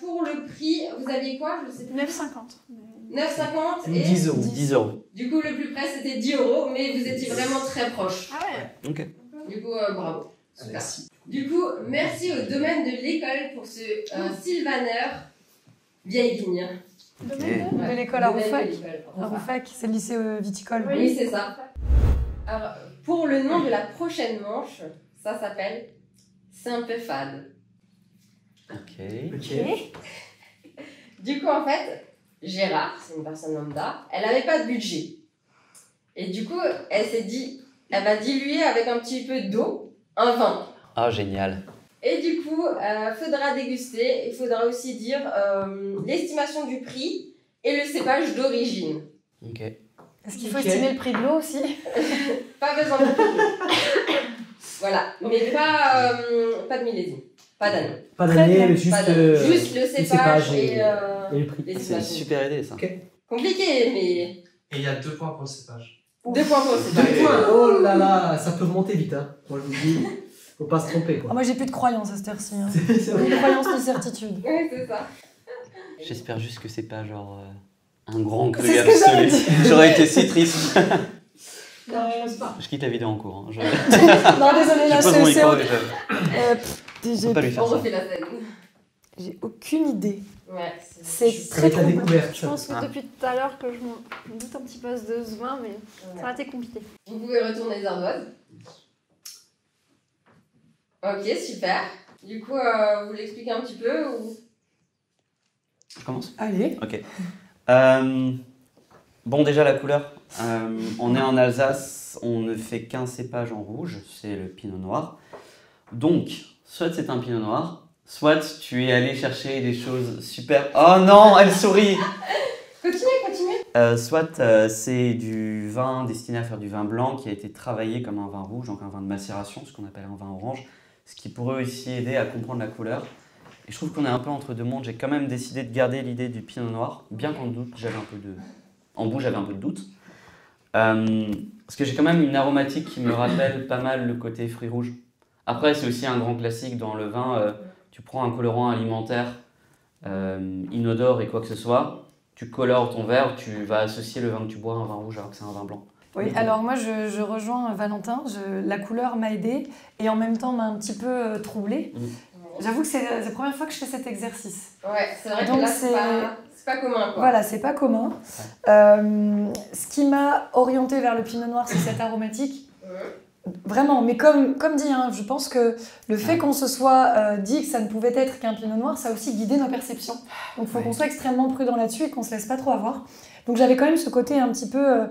S1: pour le prix, vous aviez quoi? Je sais plus.
S5: 9,50.
S1: 9,50 et
S3: 10 €.
S4: 10 €.
S1: du coup le plus près c'était 10 €, mais vous étiez vraiment très proche.
S5: Ah ouais.
S4: Ok.
S1: Du coup bravo. Super.
S3: Merci.
S1: Du coup merci au domaine de l'école pour ce Sylvaner vieille vigne.
S2: De l'école à
S1: Domaine de
S2: Roufac.
S1: l'école,
S2: À Roufac, c'est le lycée viticole.
S1: Oui, c'est ça. Alors, pour le nom de la prochaine manche, ça s'appelle C'est un peu fade.
S4: Ok.
S3: Ok.
S1: Du coup, en fait, Gérard, c'est une personne lambda, elle n'avait pas de budget. Et du coup, elle va diluer avec un petit peu d'eau un vin.
S4: Ah, génial.
S1: Et du coup, faudra déguster. Il faudra aussi dire l'estimation du prix et le cépage d'origine.
S4: Ok.
S2: Est-ce qu'il faut estimer le prix de l'eau aussi?
S1: Pas besoin de Voilà, mais pas de millésime, pas d'année.
S3: Pas d'année, mais
S1: Pas
S3: juste,
S1: d'année. Juste le cépage
S3: et le prix.
S4: C'est une
S1: l'estimation.
S4: super idée, ça.
S3: Ok.
S1: Compliqué, mais
S6: Et il y a 2 points pour le cépage.
S1: 2 points pour le cépage.
S3: 2 points. Oh là là, ça peut remonter vite. Hein. Moi, je vous dis, faut pas se tromper.
S2: Ah,
S3: Quoi.
S2: moi j'ai plus de croyance à cette heure-ci. Hein.
S3: C'est vrai.
S2: Ni croyance ni certitude.
S1: Ouais, c'est ça.
S4: J'espère juste que c'est pas genre un grand cru
S2: C'est ce que j'allais
S4: absolu. J'aurais été si triste.
S1: Non, je pense pas.
S4: Je quitte la vidéo en cours. Hein.
S2: Non, désolé, là
S4: Je pose mon
S2: c'est.
S4: micro déjà.
S2: J'ai
S4: On peut pas lui faire
S1: On
S4: ça.
S1: refait la scène.
S2: j'ai aucune idée.
S1: Ouais,
S2: C'est
S3: Ça va
S2: très
S3: être la
S2: compliqué.
S3: découverte.
S5: Je pense que depuis tout à l'heure que je me doute un petit peu de ce vin, mais ça a été compliqué.
S1: Vous pouvez retourner les ardoises. Ok, super. Du coup, vous l'expliquez un petit peu ou...
S4: Je commence.
S2: Allez.
S4: Ok. Bon, déjà la couleur. On est en Alsace, on ne fait qu'un cépage en rouge, c'est le pinot noir. Donc, soit c'est un pinot noir, soit tu es allé chercher des choses super. Oh non, elle sourit.
S1: Continuez.
S4: Soit c'est du vin destiné à faire du vin blanc qui a été travaillé comme un vin rouge, donc un vin de macération, ce qu'on appelle un vin orange, ce qui pourrait aussi aider à comprendre la couleur. Et je trouve qu'on est un peu entre deux mondes. J'ai quand même décidé de garder l'idée du pinot noir, bien qu'en doute, en bouche j'avais un peu de doute. Parce que j'ai quand même une aromatique qui me rappelle pas mal le côté fruits rouges. Après, c'est aussi un grand classique dans le vin. Tu prends un colorant alimentaire inodore et quoi que ce soit, tu colores ton verre, tu vas associer le vin que tu bois à un vin rouge alors que c'est un vin blanc.
S2: Oui, alors moi je rejoins Valentin, la couleur m'a aidée et en même temps m'a un petit peu troublée. J'avoue que c'est la première fois que je fais cet exercice.
S1: Ouais, c'est vrai
S2: Donc
S1: que là, c'est pas commun, quoi.
S2: Voilà, c'est pas commun. Ce qui m'a orientée vers le pinot noir, c'est cette aromatique. Vraiment, mais comme dit, hein, je pense que le fait qu'on se soit dit que ça ne pouvait être qu'un pinot noir, ça a aussi guidé nos perceptions. Donc il faut qu'on soit extrêmement prudent là-dessus et qu'on se laisse pas trop avoir. Donc j'avais quand même ce côté un petit peu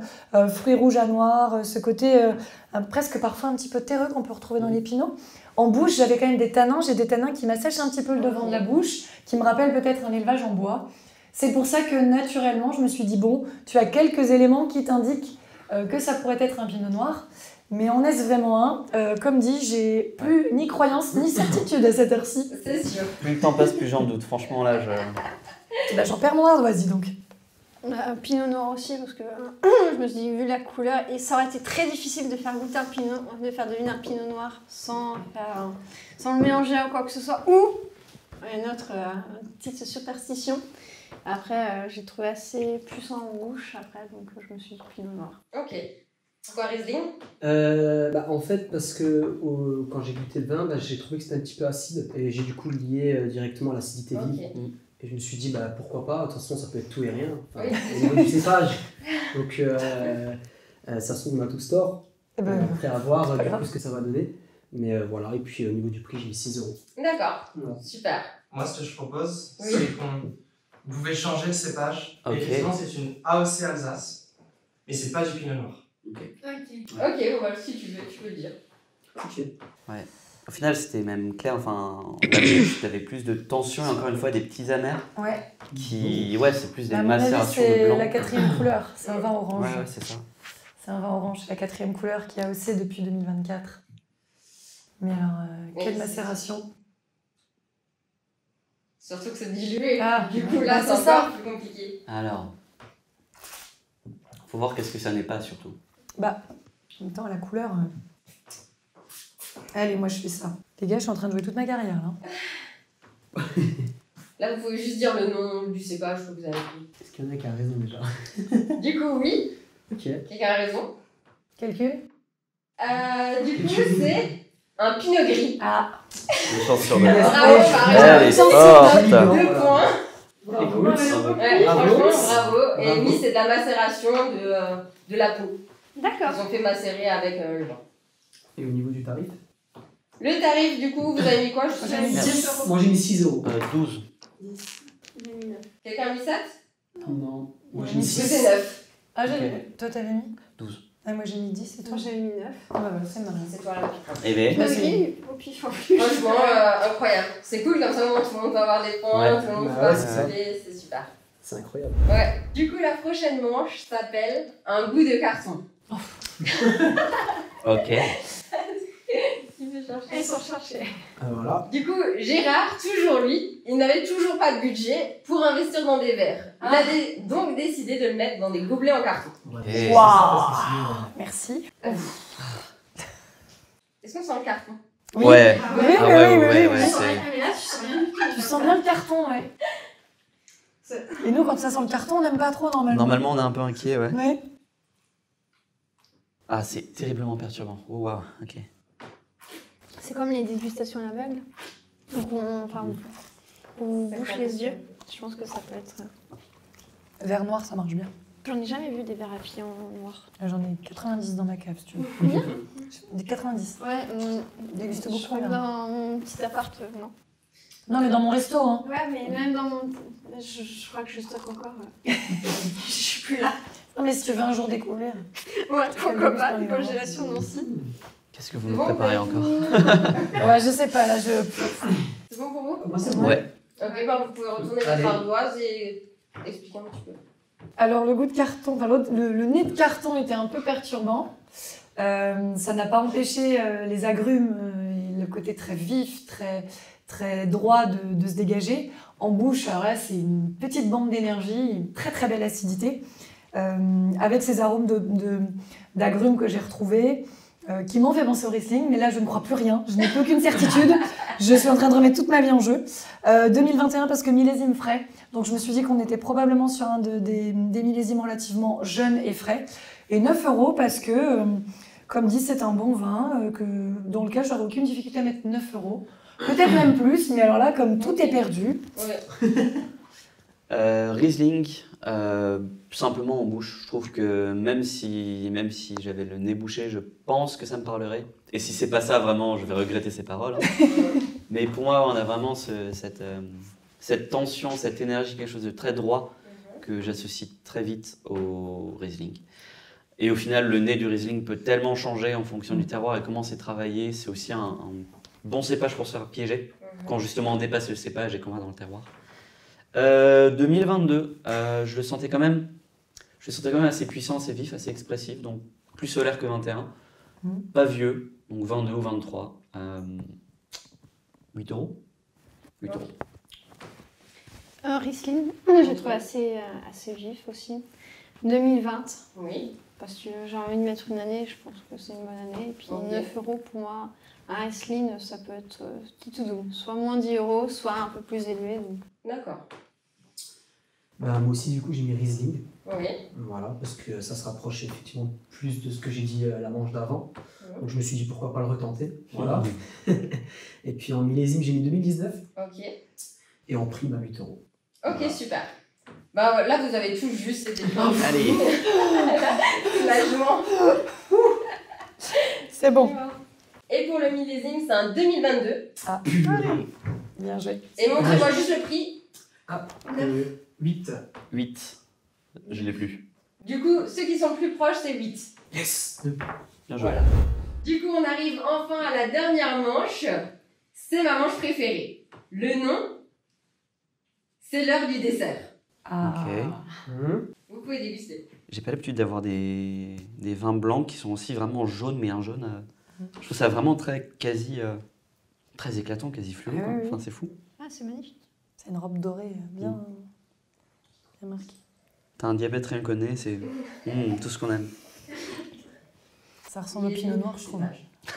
S2: fruits rouges à noir, ce côté presque parfois un petit peu terreux qu'on peut retrouver dans les pinots. En bouche, j'avais quand même des tanins, j'ai des tanins qui m'assèchent un petit peu le devant de la bouche, qui me rappellent peut-être un élevage en bois. C'est pour ça que naturellement, je me suis dit, bon, tu as quelques éléments qui t'indiquent que ça pourrait être un pinot noir. Mais en est-ce vraiment un Comme dit, j'ai plus ni croyance ni certitude à cette heure-ci.
S1: C'est sûr.
S4: Plus le temps passe, plus j'en doute. Franchement, là,
S2: Bah, j'en perds mon ardoise, dis donc.
S5: Un pinot noir aussi, parce que je me suis dit, vu la couleur, et ça aurait été très difficile de faire goûter de faire deviner un pinot noir sans le mélanger à quoi que ce soit, ou une autre petite superstition. Après, j'ai trouvé assez puissant en bouche, après, donc je me suis dit pinot noir.
S1: Ok. Pourquoi Riesling?
S3: En fait, parce que quand j'ai goûté le vin, j'ai trouvé que c'était un petit peu acide et j'ai du coup lié directement à l'acidité vive.
S1: Ok.
S3: Et je me suis dit, pourquoi pas, de toute façon, ça peut être tout et rien. Enfin,
S1: Oui.
S3: au niveau du cépage. Donc, ça se trouve, on a tout store.
S2: Eh ben,
S3: Après, à voir
S2: c'est pas
S3: du
S2: grave.
S3: coup ce que ça va donner. Mais voilà, et puis au niveau du prix, j'ai mis 6 euros.
S1: D'accord.
S3: Voilà.
S1: Super.
S6: Moi, ce que je propose,
S1: Oui.
S6: c'est qu'on vous pouvez changer le cépage.
S4: Ok.
S6: Effectivement, c'est une AOC Alsace, mais c'est pas du pinot noir.
S1: Ok, bon, si tu veux, tu peux le dire.
S3: Ok.
S4: Au final, c'était même clair. Enfin, tu avais plus de tension et encore une fois des petits amers
S2: Ouais.
S4: qui, ouais, c'est plus des
S2: À mon avis,
S4: macérations de
S2: c'est
S4: blanc.
S2: la 4e couleur. C'est un vin orange.
S4: Ouais, c'est ça.
S2: C'est un vin orange, la 4e couleur qui a haussé depuis 2024. Mais alors, quelle
S1: Oui.
S2: macération.
S1: Surtout que c'est dilué.
S2: Ah,
S1: Du coup, là,
S2: bah,
S1: c'est
S2: c'est ça.
S1: encore plus compliqué.
S4: Alors, faut voir qu'est-ce que ça n'est pas surtout.
S2: Bah, en même temps, la couleur... Allez, moi je fais ça. Les gars, je suis en train de jouer toute ma carrière, là.
S1: Là, vous pouvez juste dire le nom du cépage que vous avez pris.
S3: Est-ce qu'il y en a qui a raison déjà?
S1: Du coup, oui.
S3: Ok.
S1: Quelqu'un a raison.
S2: Calcul.
S1: Du coup, c'est un pinot gris.
S2: Ah,
S4: Une chance sur deux.
S1: Bravo,
S4: Elle est forte.
S1: 2 points.
S3: Écoute,
S1: Ouais,
S3: Bravo.
S1: franchement, bravo. Et
S3: Bravo.
S1: oui, c'est de la macération de la peau.
S5: D'accord.
S1: Ils ont fait macérer avec le vin.
S3: et au niveau du tarif?
S1: Le tarif, du coup, vous avez mis quoi? Je
S2: J'ai mis
S1: sais
S2: 10
S1: pas.
S2: euros.
S3: Moi j'ai mis 6 euros.
S4: 12.
S1: Quelqu'un a mis 7?
S3: Non. Moi j'ai
S2: J'ai
S3: mis
S2: mis
S3: 6.
S1: C'est 9.
S2: Ah,
S4: Ok.
S2: toi t'avais mis
S4: 12.
S2: Ah, moi j'ai mis 10 et toi?
S5: Moi j'avais mis 9.
S2: Ah bah voilà, c'est marrant.
S1: C'est toi la pire.
S4: Eh ben,
S2: Bah,
S5: Le
S2: c'est-
S5: gris au pif en plus.
S1: Franchement, incroyable. C'est cool comme ça, tout le monde peut avoir des points,
S4: Ouais.
S1: tout le monde
S3: Bah
S1: peut
S3: ouais, c'est ça.
S1: participer, c'est super.
S3: C'est incroyable.
S1: Ouais. Du coup, la prochaine manche s'appelle un goût de carton.
S4: ok.
S1: Qui veut chercher?
S5: Elles sont cherchées.
S3: Voilà.
S1: Du coup, Gérard, toujours lui, il n'avait toujours pas de budget pour investir dans des verres. Il avait donc décidé de le mettre dans des gobelets en carton.
S3: Ouais.
S4: Et-
S3: C'est ça, parce que sinon,
S2: Merci.
S1: Est-ce qu'on sent le carton?
S2: Oui.
S4: Ouais.
S5: Ah
S2: Oui,
S5: ouais.
S4: Ah
S2: oui,
S4: ouais,
S2: oui,
S4: ouais,
S2: oui,
S4: ouais,
S2: oui.
S4: c'est-
S5: Mais là, tu sens rien du tout.
S2: Tu sens bien le carton, ouais. Et nous, quand ça sent le carton, on n'aime pas trop normalement.
S4: Normalement, on est un peu inquiet, ouais.
S2: Ouais.
S4: Ah, c'est terriblement perturbant. Oh, waouh, ok.
S5: C'est comme les dégustations à l'aveugle. Donc on bouche les yeux. Je pense que ça peut être.
S2: Vert noir, ça marche bien.
S5: J'en ai jamais vu des verres à filles en noir.
S2: J'en ai 90 dans ma cave, si tu veux.
S5: Combien?
S2: Des 90.
S5: Ouais,
S2: Déguste
S5: je
S2: beaucoup,
S5: crois que
S2: là.
S5: dans mon petit appart, non.
S2: Non, mais dans mon resto, hein.
S5: Ouais, mais même dans mon. Je crois que je stocke encore. Je suis plus là.
S2: Non, mais si tu veux un jour découvrir.
S5: Ouais, pourquoi pas,
S2: Dans
S5: une
S2: les
S5: congélation Nancy.
S4: Qu'est-ce que vous nous préparez encore?
S2: Ouais, je sais pas, là, je.
S1: C'est bon pour vous?
S3: Moi, c'est bon.
S4: Ouais.
S1: Ok, bah vous pouvez retourner
S3: Allez.
S1: votre ardoise et expliquer un petit peu.
S2: Alors, le goût de carton, enfin, le nez de carton était un peu perturbant. Ça n'a pas empêché les agrumes et le côté très vif, très droit de se dégager. En bouche, alors là, c'est une petite bande d'énergie, une très très belle acidité, avec ces arômes d'agrumes que j'ai retrouvés, qui m'ont fait penser au Riesling, mais là, je ne crois plus rien. Je n'ai plus aucune certitude. Je suis en train de remettre toute ma vie en jeu. 2021 parce que millésime frais. Donc, je me suis dit qu'on était probablement sur un des millésimes relativement jeunes et frais. Et 9 € parce que, comme dit, c'est un bon vin dans lequel j'aurais aucune difficulté à mettre 9 €. Peut-être même plus, mais alors là, comme tout est perdu.
S1: Ouais.
S4: Riesling, simplement en bouche. Je trouve que même si j'avais le nez bouché, je pense que ça me parlerait. Et si c'est pas ça, vraiment, je vais regretter ces paroles. hein. Mais pour moi, on a vraiment cette tension, cette énergie, quelque chose de très droit que j'associe très vite au Riesling. Et au final, le nez du Riesling peut tellement changer en fonction du terroir et comment c'est travaillé. C'est aussi un bon cépage pour se faire piéger, quand justement on dépasse le cépage et qu'on va dans le terroir. 2022, je le sentais quand même assez puissant, assez vif, assez expressif, donc plus solaire que 21. Pas vieux, donc 22 ou 23. 8 €. 8 €.
S5: Riesling, j'ai trouvé assez vif aussi. 2020,
S1: Oui.
S5: parce que j'ai envie de mettre une année, je pense que c'est une bonne année. Et puis
S1: Ok.
S5: 9 € pour moi, un Riesling, ça peut être tout doux. Soit moins 10 €, soit un peu plus élevé. Donc.
S1: D'accord.
S3: Bah, moi aussi, du coup, j'ai mis Riesling.
S1: Oui.
S3: Voilà, parce que ça se rapproche effectivement plus de ce que j'ai dit la manche d'avant. Donc je me suis dit pourquoi pas le retenter. Voilà. Et puis en millésime, j'ai mis 2019.
S1: Ok.
S3: Et en prime à 8 €.
S1: Ok, super. Bah là, vous avez tout juste, c'était bien.
S4: Allez.
S1: Soulagement.
S2: C'est bon.
S1: Et pour le millésime, c'est un 2022.
S2: Ah, bien joué.
S1: Et montrez-moi juste le prix.
S3: Ah, 8.
S4: 8. Je l'ai plus.
S1: Du coup, ceux qui sont le plus proches, c'est 8.
S3: Yes.
S4: Bien joué.
S1: Voilà. Du coup, on arrive enfin à la dernière manche. C'est ma manche préférée. Le nom, c'est l'heure du dessert.
S2: Ah.
S1: Vous pouvez déguster.
S4: J'ai pas l'habitude d'avoir des vins blancs qui sont aussi vraiment jaunes, mais un jaune. Je trouve ça vraiment très très éclatant, quasi fluo.
S2: Ah
S4: quoi.
S2: oui, oui.
S4: Enfin, c'est fou.
S5: Ah, c'est magnifique.
S2: C'est une robe dorée, bien marquée.
S4: T'as un diabète rien connaît, c'est tout ce qu'on aime.
S2: Ça ressemble au pinot noir, je trouve.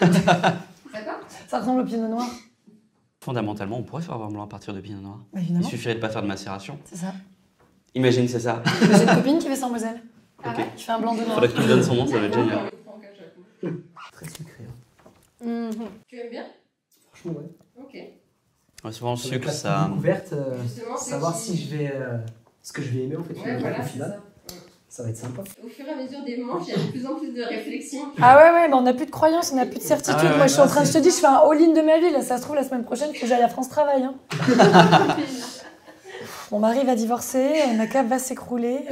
S1: D'accord.
S2: Ça ressemble au pinot noir.
S4: Fondamentalement, on pourrait faire un vin blanc à partir de pinot noir.
S2: Bah,
S4: Il
S2: évidemment,
S4: suffirait de pas faire de macération.
S2: c'est ça.
S4: Imagine, c'est ça.
S2: J'ai une copine qui fait ça en Moselle.
S5: Ah
S4: Ok.
S5: ouais.
S2: Qui fait un blanc de noir.
S4: Faudrait que tu me donnes son nom, ça va être génial.
S3: Très sucré. Hein.
S1: Tu aimes bien?
S3: Franchement, ouais.
S1: Ok.
S4: Ouais, souvent, le
S3: Ça va
S4: sucre,
S3: être la
S4: ça.
S3: découverte,
S1: Justement, c'est
S3: savoir
S1: aussi-
S3: si je vais. Ce que je vais aimer en fait.
S1: Ouais, voilà,
S3: au
S1: c'est
S3: final.
S1: ça.
S3: Ça va être sympa.
S1: Au fur et à mesure des manches, il y a de plus en plus de réflexions.
S2: Ah ouais, mais on n'a plus de croyance, on n'a plus de certitude.
S4: Ah ouais,
S2: Moi, je suis en
S3: ouais,
S2: train de, je te dis, je fais un all-in de ma vie. Là, ça se trouve, la semaine prochaine, il faut que j'aille à France Travail. Hein. Mon mari va divorcer, ma cave va s'écrouler.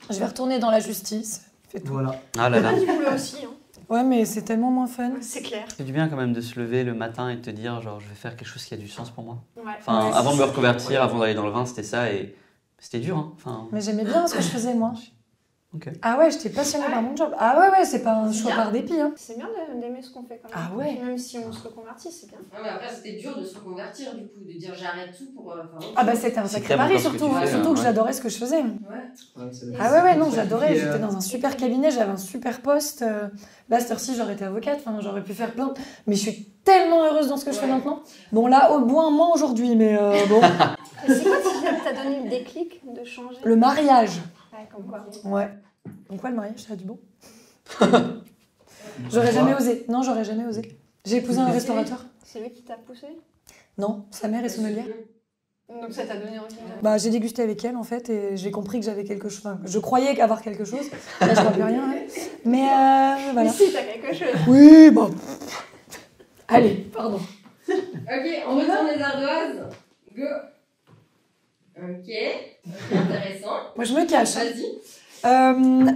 S2: Je vais retourner dans la justice. Fait tout.
S3: Voilà.
S4: Ah là là.
S5: Du boulot aussi, hein.
S2: Ouais, mais c'est tellement moins fun.
S5: C'est clair.
S4: C'est du bien quand même de se lever le matin et de te dire genre je vais faire quelque chose qui a du sens pour moi.
S5: Ouais.
S4: Enfin,
S2: Ouais,
S4: avant de me reconvertir, avant d'aller dans le vin, c'était ça et c'était dur. Hein. Enfin,
S2: Mais j'aimais bien ce que je faisais, moi.
S4: Ok.
S2: Ah ouais, j'étais passionnée par mon job. Ah ouais, c'est pas un choix
S5: bien.
S2: par dépit. Hein.
S5: C'est bien d'aimer ce qu'on fait quand même.
S2: Ah ouais.
S5: Même si on se reconvertit, c'est bien.
S1: Non, mais après, c'était dur de se reconvertir, du coup, de dire j'arrête tout pour.
S2: Ah bah c'était un
S4: Si
S2: sacré
S4: t'aimes
S2: pari
S4: encore ce que
S2: surtout,
S4: tu
S2: hein.
S4: fais,
S2: Surtout que
S4: ouais.
S2: j'adorais ce que je faisais.
S1: Ouais.
S2: Ah ouais, non,
S3: Et
S2: j'adorais.
S3: puis,
S2: J'étais dans un super cabinet, j'avais un super poste. Là, cette heure-ci, j'aurais été avocate, enfin, j'aurais pu faire plein de... Mais je suis tellement heureuse dans ce que je fais maintenant. Bon, là, au moins aujourd'hui, mais bon.
S5: Et c'est quoi qui t'a donné le déclic de changer?
S2: Le mariage.
S5: Ouais, comme quoi.
S2: Ouais. Donc quoi, le mariage, ça a du bon? J'aurais jamais osé. Non, j'aurais jamais osé. J'ai épousé un restaurateur.
S5: C'est lui qui t'a poussé?
S2: Non, sa mère est sommelière.
S5: Donc ça t'a donné envie de...
S2: Bah, j'ai dégusté avec elle, en fait, et j'ai compris que j'avais quelque chose. Enfin, je croyais avoir quelque chose. Là, je vois plus rien. Hein. Mais
S5: Mais
S2: voilà.
S5: si, t'as quelque chose.
S2: Oui, bon. Allez, pardon.
S1: Ok, on retourne les ardoises. Go. Ok, intéressant.
S2: Moi, je me cache.
S1: Vas-y.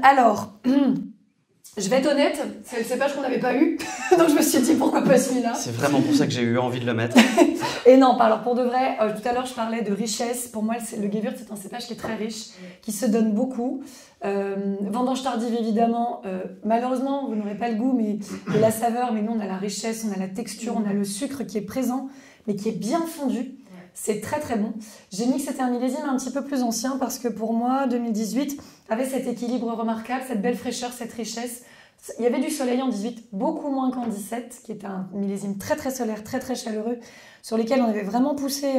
S2: Alors, je vais être honnête, c'est le cépage qu'on n'avait pas eu. Donc, je me suis dit, pourquoi pas celui-là?
S4: C'est vraiment pour ça que j'ai eu envie de le mettre.
S2: Et non, alors pour de vrai, tout à l'heure, je parlais de richesse. Pour moi, le Gewürz, c'est un cépage qui est très riche, qui se donne beaucoup. Vendange tardive, évidemment. Malheureusement, vous n'aurez pas le goût mais, et la saveur, mais nous, on a la richesse, on a la texture, on a le sucre qui est présent, mais qui est bien fondu. C'est très très bon. J'ai mis que c'était un millésime un petit peu plus ancien parce que pour moi, 2018 avait cet équilibre remarquable, cette belle fraîcheur, cette richesse. Il y avait du soleil en 18, beaucoup moins qu'en 17, qui était un millésime très très solaire, très très chaleureux, sur lesquels on avait vraiment poussé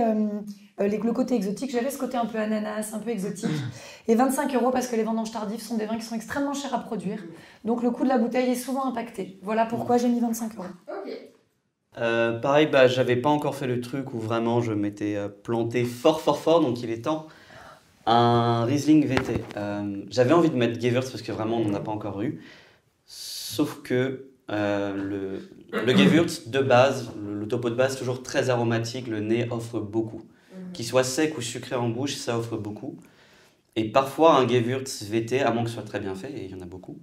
S2: le côté exotique. J'avais ce côté un peu ananas, un peu exotique. Et 25 € parce que les vendanges tardives sont des vins qui sont extrêmement chers à produire. Donc le coût de la bouteille est souvent impacté. Voilà pourquoi j'ai mis 25 €.
S1: Ok.
S4: Pareil, bah, j'avais pas encore fait le truc où vraiment je m'étais planté fort, donc il est temps. Un Riesling VT. J'avais envie de mettre Gewürz parce que vraiment on n'en a pas encore eu. Sauf que le Gewürz de base, le topo de base, toujours très aromatique, le nez offre beaucoup. Qu'il soit sec ou sucré en bouche, ça offre beaucoup. Et parfois un Gewürz VT, à moins que ce soit très bien fait, et il y en a beaucoup,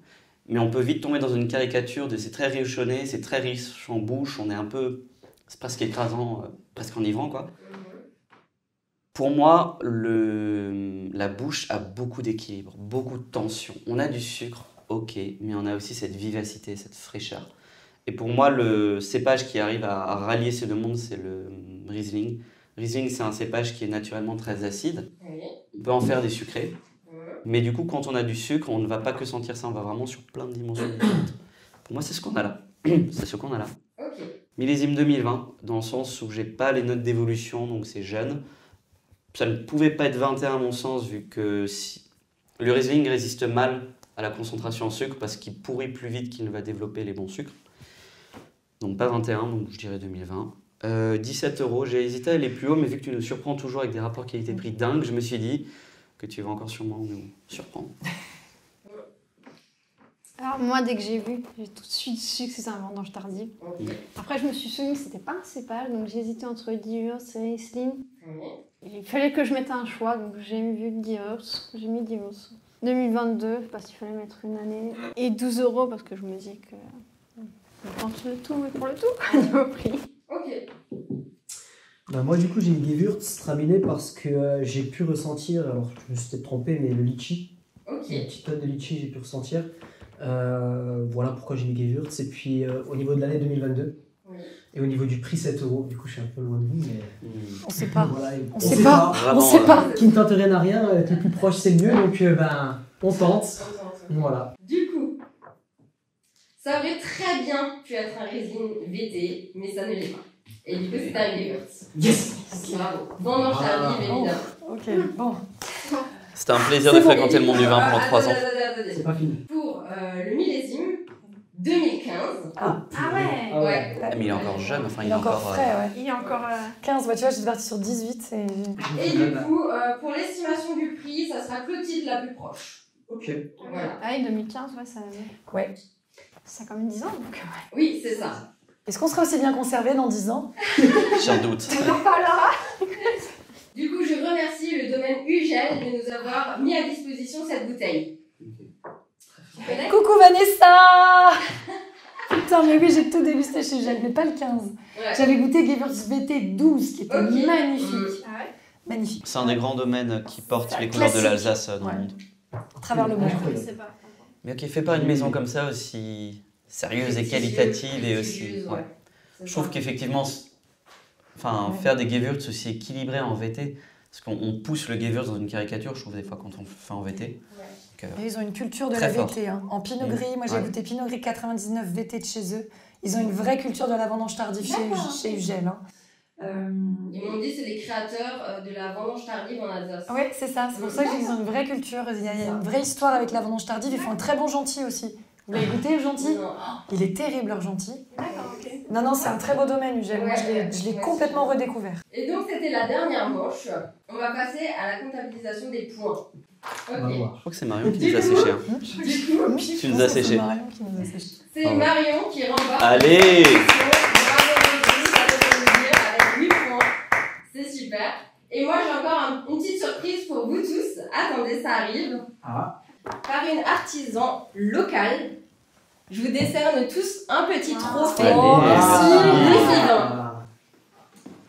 S4: mais on peut vite tomber dans une caricature de c'est très riche au nez, c'est très riche en bouche, on est un peu, c'est presque écrasant, presque enivrant quoi. Pour moi, la bouche a beaucoup d'équilibre, beaucoup de tension. On a du sucre, ok, mais on a aussi cette vivacité, cette fraîcheur. Et pour moi, le cépage qui arrive à rallier ces deux mondes, c'est le Riesling. Riesling, c'est un cépage qui est naturellement très acide.
S1: Oui.
S4: On peut en faire des sucrés. Mais du coup, quand on a du sucre, on ne va pas que sentir ça, on va vraiment sur plein de dimensions différentes. Pour moi, c'est ce qu'on a là. C'est ce qu'on a là.
S1: Ok.
S4: Millésime 2020, dans le sens où j'ai pas les notes d'évolution, donc c'est jeune. Ça ne pouvait pas être 21 à mon sens, vu que le Riesling résiste mal à la concentration en sucre, parce qu'il pourrit plus vite qu'il ne va développer les bons sucres. Donc pas 21, donc je dirais 2020. 17 €, j'ai hésité à aller plus haut, mais vu que tu nous surprends toujours avec des rapports qualité-prix dingues, je me suis dit que tu vas encore sûrement nous surprendre.
S5: Alors moi, dès que j'ai vu, j'ai tout de suite su que c'était un vendange tardive.
S1: Ok.
S5: Après, je me suis souvenu que c'était pas un cépage, donc j'ai hésité entre Gewürz et Riesling.
S1: Oui.
S5: Il fallait que je mette un choix, donc j'ai vu Gewürz. J'ai mis Gewürz. 2022, parce qu'il fallait mettre une année. Et 12 € parce que je me dis que on tente le tout, mais pour le tout, niveau prix.
S1: Ok.
S3: Ben, moi, du coup, j'ai mis Gewürz straminé parce que j'ai pu ressentir, alors je me suis peut-être trompé, mais le litchi.
S1: Ok.
S3: Une petite note de litchi, j'ai pu ressentir. Voilà pourquoi j'ai mis Gewürz. Et puis au niveau de l'année 2022,
S1: Oui.
S3: et au niveau du prix 7 €, du coup, je suis un peu loin de vous, mais
S2: On sait pas.
S3: voilà,
S2: On sait pas.
S4: Vraiment,
S2: On sait pas.
S3: Qui ne tente rien à rien, être le plus proche, c'est le mieux, donc ben, on tente. Voilà.
S1: Du coup, ça aurait très bien pu être un Riesling VT, mais ça ne l'est pas. Et du coup, c'est un Gewürz.
S3: Yes!
S1: Bravo. Vendange tardive, évidemment.
S2: Ok, bon.
S4: C'était un plaisir de
S2: C'est bon.
S4: fréquenter le monde du vin pendant 3 ans.
S1: Attendez.
S3: C'est pas fini.
S1: Pour le millésime 2015.
S2: Ah,
S5: ouais.
S3: Ah
S1: Ouais.
S4: Ah, mais il est encore jeune, enfin
S2: il est encore frais, ouais.
S5: Il est encore...
S2: 15, bah, tu vois, j'étais partie sur 18.
S1: Et du coup, pour l'estimation du prix, ça sera Clotilde la plus proche.
S3: Ok.
S1: Voilà.
S5: Ah oui, 2015, ouais, ça...
S2: Ouais.
S5: Ça a quand même 10 ans, donc...
S1: Oui, c'est ça.
S2: Est-ce qu'on sera aussi bien conservé dans 10 ans?
S4: J'en doute.
S5: On en reparlera.
S1: Du coup, je remercie le domaine UGEL de nous avoir mis à disposition cette bouteille. Tu connais?
S2: Coucou Vanessa. Putain, mais oui, j'ai tout dégusté chez Gel, mais pas le 15.
S1: Ouais.
S2: J'avais goûté Gewürztrat 12, qui était
S1: Ok.
S2: magnifique.
S5: Ah ouais?
S2: Magnifique.
S4: C'est un des grands domaines qui porte
S2: C'est
S4: les couleurs de
S2: classique.
S4: l'Alsace dans
S2: Ouais.
S4: le monde.
S2: À travers le monde.
S5: Je sais pas.
S4: Mais ok, fait par une maison comme ça aussi sérieuse et qualitative et aussi.
S1: Prestigieuse,
S4: Ouais.
S1: C'est
S4: Je trouve
S1: ça.
S4: qu'effectivement, enfin,
S2: Ouais.
S4: faire des Gewürz aussi équilibrés en VT, parce qu'on pousse le Gewürz dans une caricature, je trouve des fois quand on le fait en VT.
S1: Ouais.
S2: Et ils ont une culture de
S4: Très
S2: la
S4: fort.
S2: VT. Hein. En Pinot Gris, moi j'ai
S4: Ouais.
S2: goûté Pinot Gris 99 VT de chez eux. Ils ont une vraie culture de la vendange tardive chez Ugel. Hein.
S1: Ils m'ont dit que c'est les créateurs de la vendange tardive en Alsace.
S2: Ouais, c'est ça. C'est pour ça qu'ils ont une vraie culture. Il y a une vraie histoire avec la vendange tardive. Ils font un très bon gentil aussi. Vous l'avez goûté, le gentil?
S1: Non.
S2: Il est terrible, leur gentil.
S5: D'accord, ok.
S2: Non, c'est un très beau domaine, Ugel. Moi, je l'ai
S1: Ouais,
S2: complètement
S1: ouais.
S2: redécouvert.
S1: Et donc, c'était la dernière manche. On va passer à la comptabilisation des points.
S3: On va
S1: Ok.
S3: voir.
S4: Je crois que c'est Marion qui nous a séché. Hein.
S1: Du coup,
S4: Tu nous as séché.
S2: C'est Marion qui nous a séché.
S1: c'est
S4: Ah ouais.
S1: Marion qui remporte.
S4: Allez.
S1: Bravo, Rodrigue, ça veut nous dire avec 8 points. C'est super. Et moi, j'ai encore une petite surprise pour vous tous. Attendez, ça arrive.
S3: Ah,
S1: Par une artisan locale, je vous décerne tous un petit trophée.
S4: Allez,
S1: Merci.
S3: ah.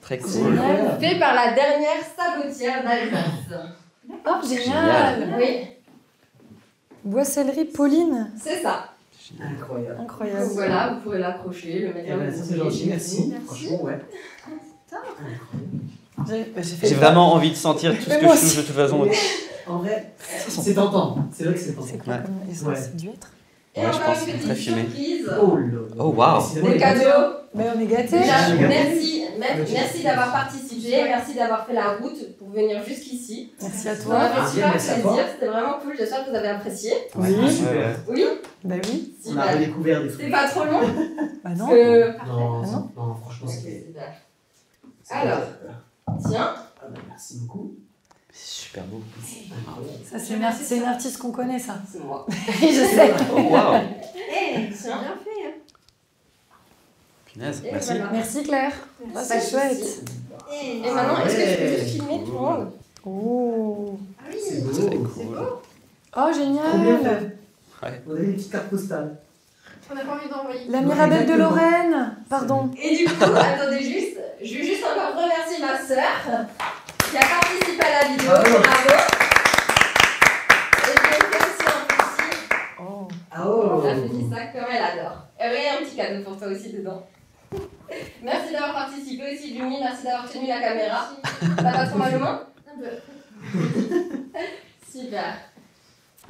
S4: Très cool.
S2: Génial.
S1: Fait par la dernière sabotière d'Alsace.
S2: Oh, génial.
S1: Oui,
S2: Boissellerie Pauline.
S1: c'est ça.
S3: Incroyable.
S1: Donc
S2: Incroyable.
S1: voilà, vous pouvez l'accrocher, le mettre
S3: Eh
S1: dans
S3: ben,
S1: le
S3: ça c'est gentil, merci.
S5: Merci.
S3: Franchement, ouais.
S2: J'ai
S4: J'ai vraiment envie de sentir tout ce
S2: Mais
S4: que
S2: moi
S4: je touche de toute façon.
S3: Mais, en vrai, c'est tentant. C'est vrai que c'est tentant.
S2: C'est quoi
S4: Ouais.
S2: comme essence?
S3: Ouais.
S2: C'est du être?
S1: Et
S4: Ouais, je
S1: encore
S4: pense
S1: une
S4: que c'est
S1: petite
S4: très fumé.
S1: surprise.
S3: Oh là.
S4: Oh, waouh.
S3: Décidément,
S1: Des
S3: les gâteaux.
S1: cadeaux.
S2: Mais on est gâtés.
S1: Déjà,
S3: Je suis gâté.
S1: merci d'avoir participé, merci d'avoir fait la route pour venir jusqu'ici.
S2: Merci à
S1: Ça
S2: toi.
S1: m'a fait super
S3: Merci à toi.
S1: plaisir, c'était vraiment cool, j'espère que vous avez apprécié.
S2: Oui.
S3: Super.
S1: Oui,
S2: Bah oui.
S3: On a
S1: super.
S3: redécouvert des
S1: C'est
S3: trucs.
S1: pas trop long
S2: Bah non.
S3: Non,
S2: Ah non.
S3: non, franchement,
S1: Ok,
S3: c'était.
S1: super.
S3: c'était-
S1: Alors. Tiens,
S3: Ah bah, merci beaucoup.
S4: C'est super beau.
S3: Incroyable.
S2: Ça, c'est une artiste qu'on connaît, ça.
S1: c'est moi.
S2: Je sais.
S4: Oh, waouh.
S1: Eh,
S5: C'est
S1: tiens.
S5: bien fait. Hein.
S4: Punaise,
S1: Et
S4: merci.
S1: voilà.
S2: Merci Claire. Ah,
S1: Pas
S2: c'est
S1: de
S2: chouette.
S1: soucis. Et maintenant, est-ce que je peux juste filmer tout le monde?
S2: Oh.
S5: Ah oui,
S3: C'est beau.
S4: Très
S5: c'est
S4: cool.
S5: beau.
S2: Oh,
S3: Trop bien
S2: génial.
S3: fait.
S4: Ouais.
S3: On a des petites cartes postales.
S5: On n'a pas envie d'envoyer.
S2: La Mirabelle de
S3: Exactement.
S2: Lorraine. Pardon.
S1: Et du coup, attendez juste, je veux juste encore remercier ma sœur qui a participé à la vidéo.
S3: Bravo.
S1: Bravo. Et je vais faire aussi un petit.
S2: Oh.
S3: Ah oh.
S1: Elle fait des sacs comme elle adore. Et oui, un petit cadeau pour toi aussi dedans. Merci d'avoir participé aussi, Jumi. Merci d'avoir tenu la caméra. T'as pas trop mal aux mains?
S5: Un peu.
S1: Super.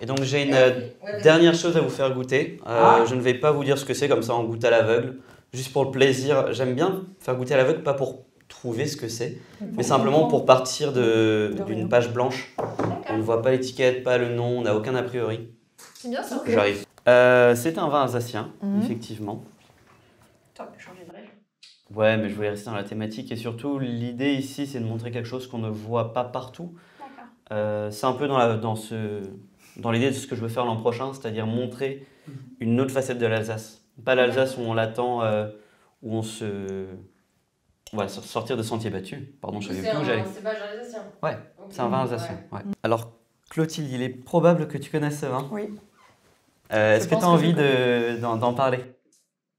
S4: Et donc j'ai une
S1: Ouais, vas-y.
S4: dernière chose à vous faire goûter.
S3: Ah.
S4: Je ne vais pas vous dire ce que c'est, comme ça on goûte à l'aveugle. Juste pour le plaisir. J'aime bien faire goûter à l'aveugle, pas pour trouver ce que c'est, mais simplement pour partir d'une
S2: rien.
S4: page blanche. On
S5: D'accord.
S4: ne voit pas l'étiquette, pas le nom, on n'a aucun a priori.
S5: C'est bien ça.
S4: J'arrive. C'est un vin alsacien,
S2: Mhm.
S4: effectivement.
S5: Attends, je change de vrai.
S4: Ouais, mais je voulais rester dans la thématique et surtout l'idée ici c'est de montrer quelque chose qu'on ne voit pas partout.
S5: D'accord.
S4: C'est un peu dans l'idée de ce que je veux faire l'an prochain, c'est-à-dire montrer une autre facette de l'Alsace. Pas l'Alsace où on l'attend, où on se... On va sortir de sentiers battus. Pardon, je savais plus où j'allais.
S1: C'est pas alsacien.
S4: Ouais,
S1: Ok.
S4: c'est un vin alsacien. Ouais. Alors, Clotilde, il est probable que tu connaisses ce vin.
S2: Oui.
S4: Est-ce que tu
S2: pense
S4: as
S2: que
S4: envie
S2: je
S4: d'en parler,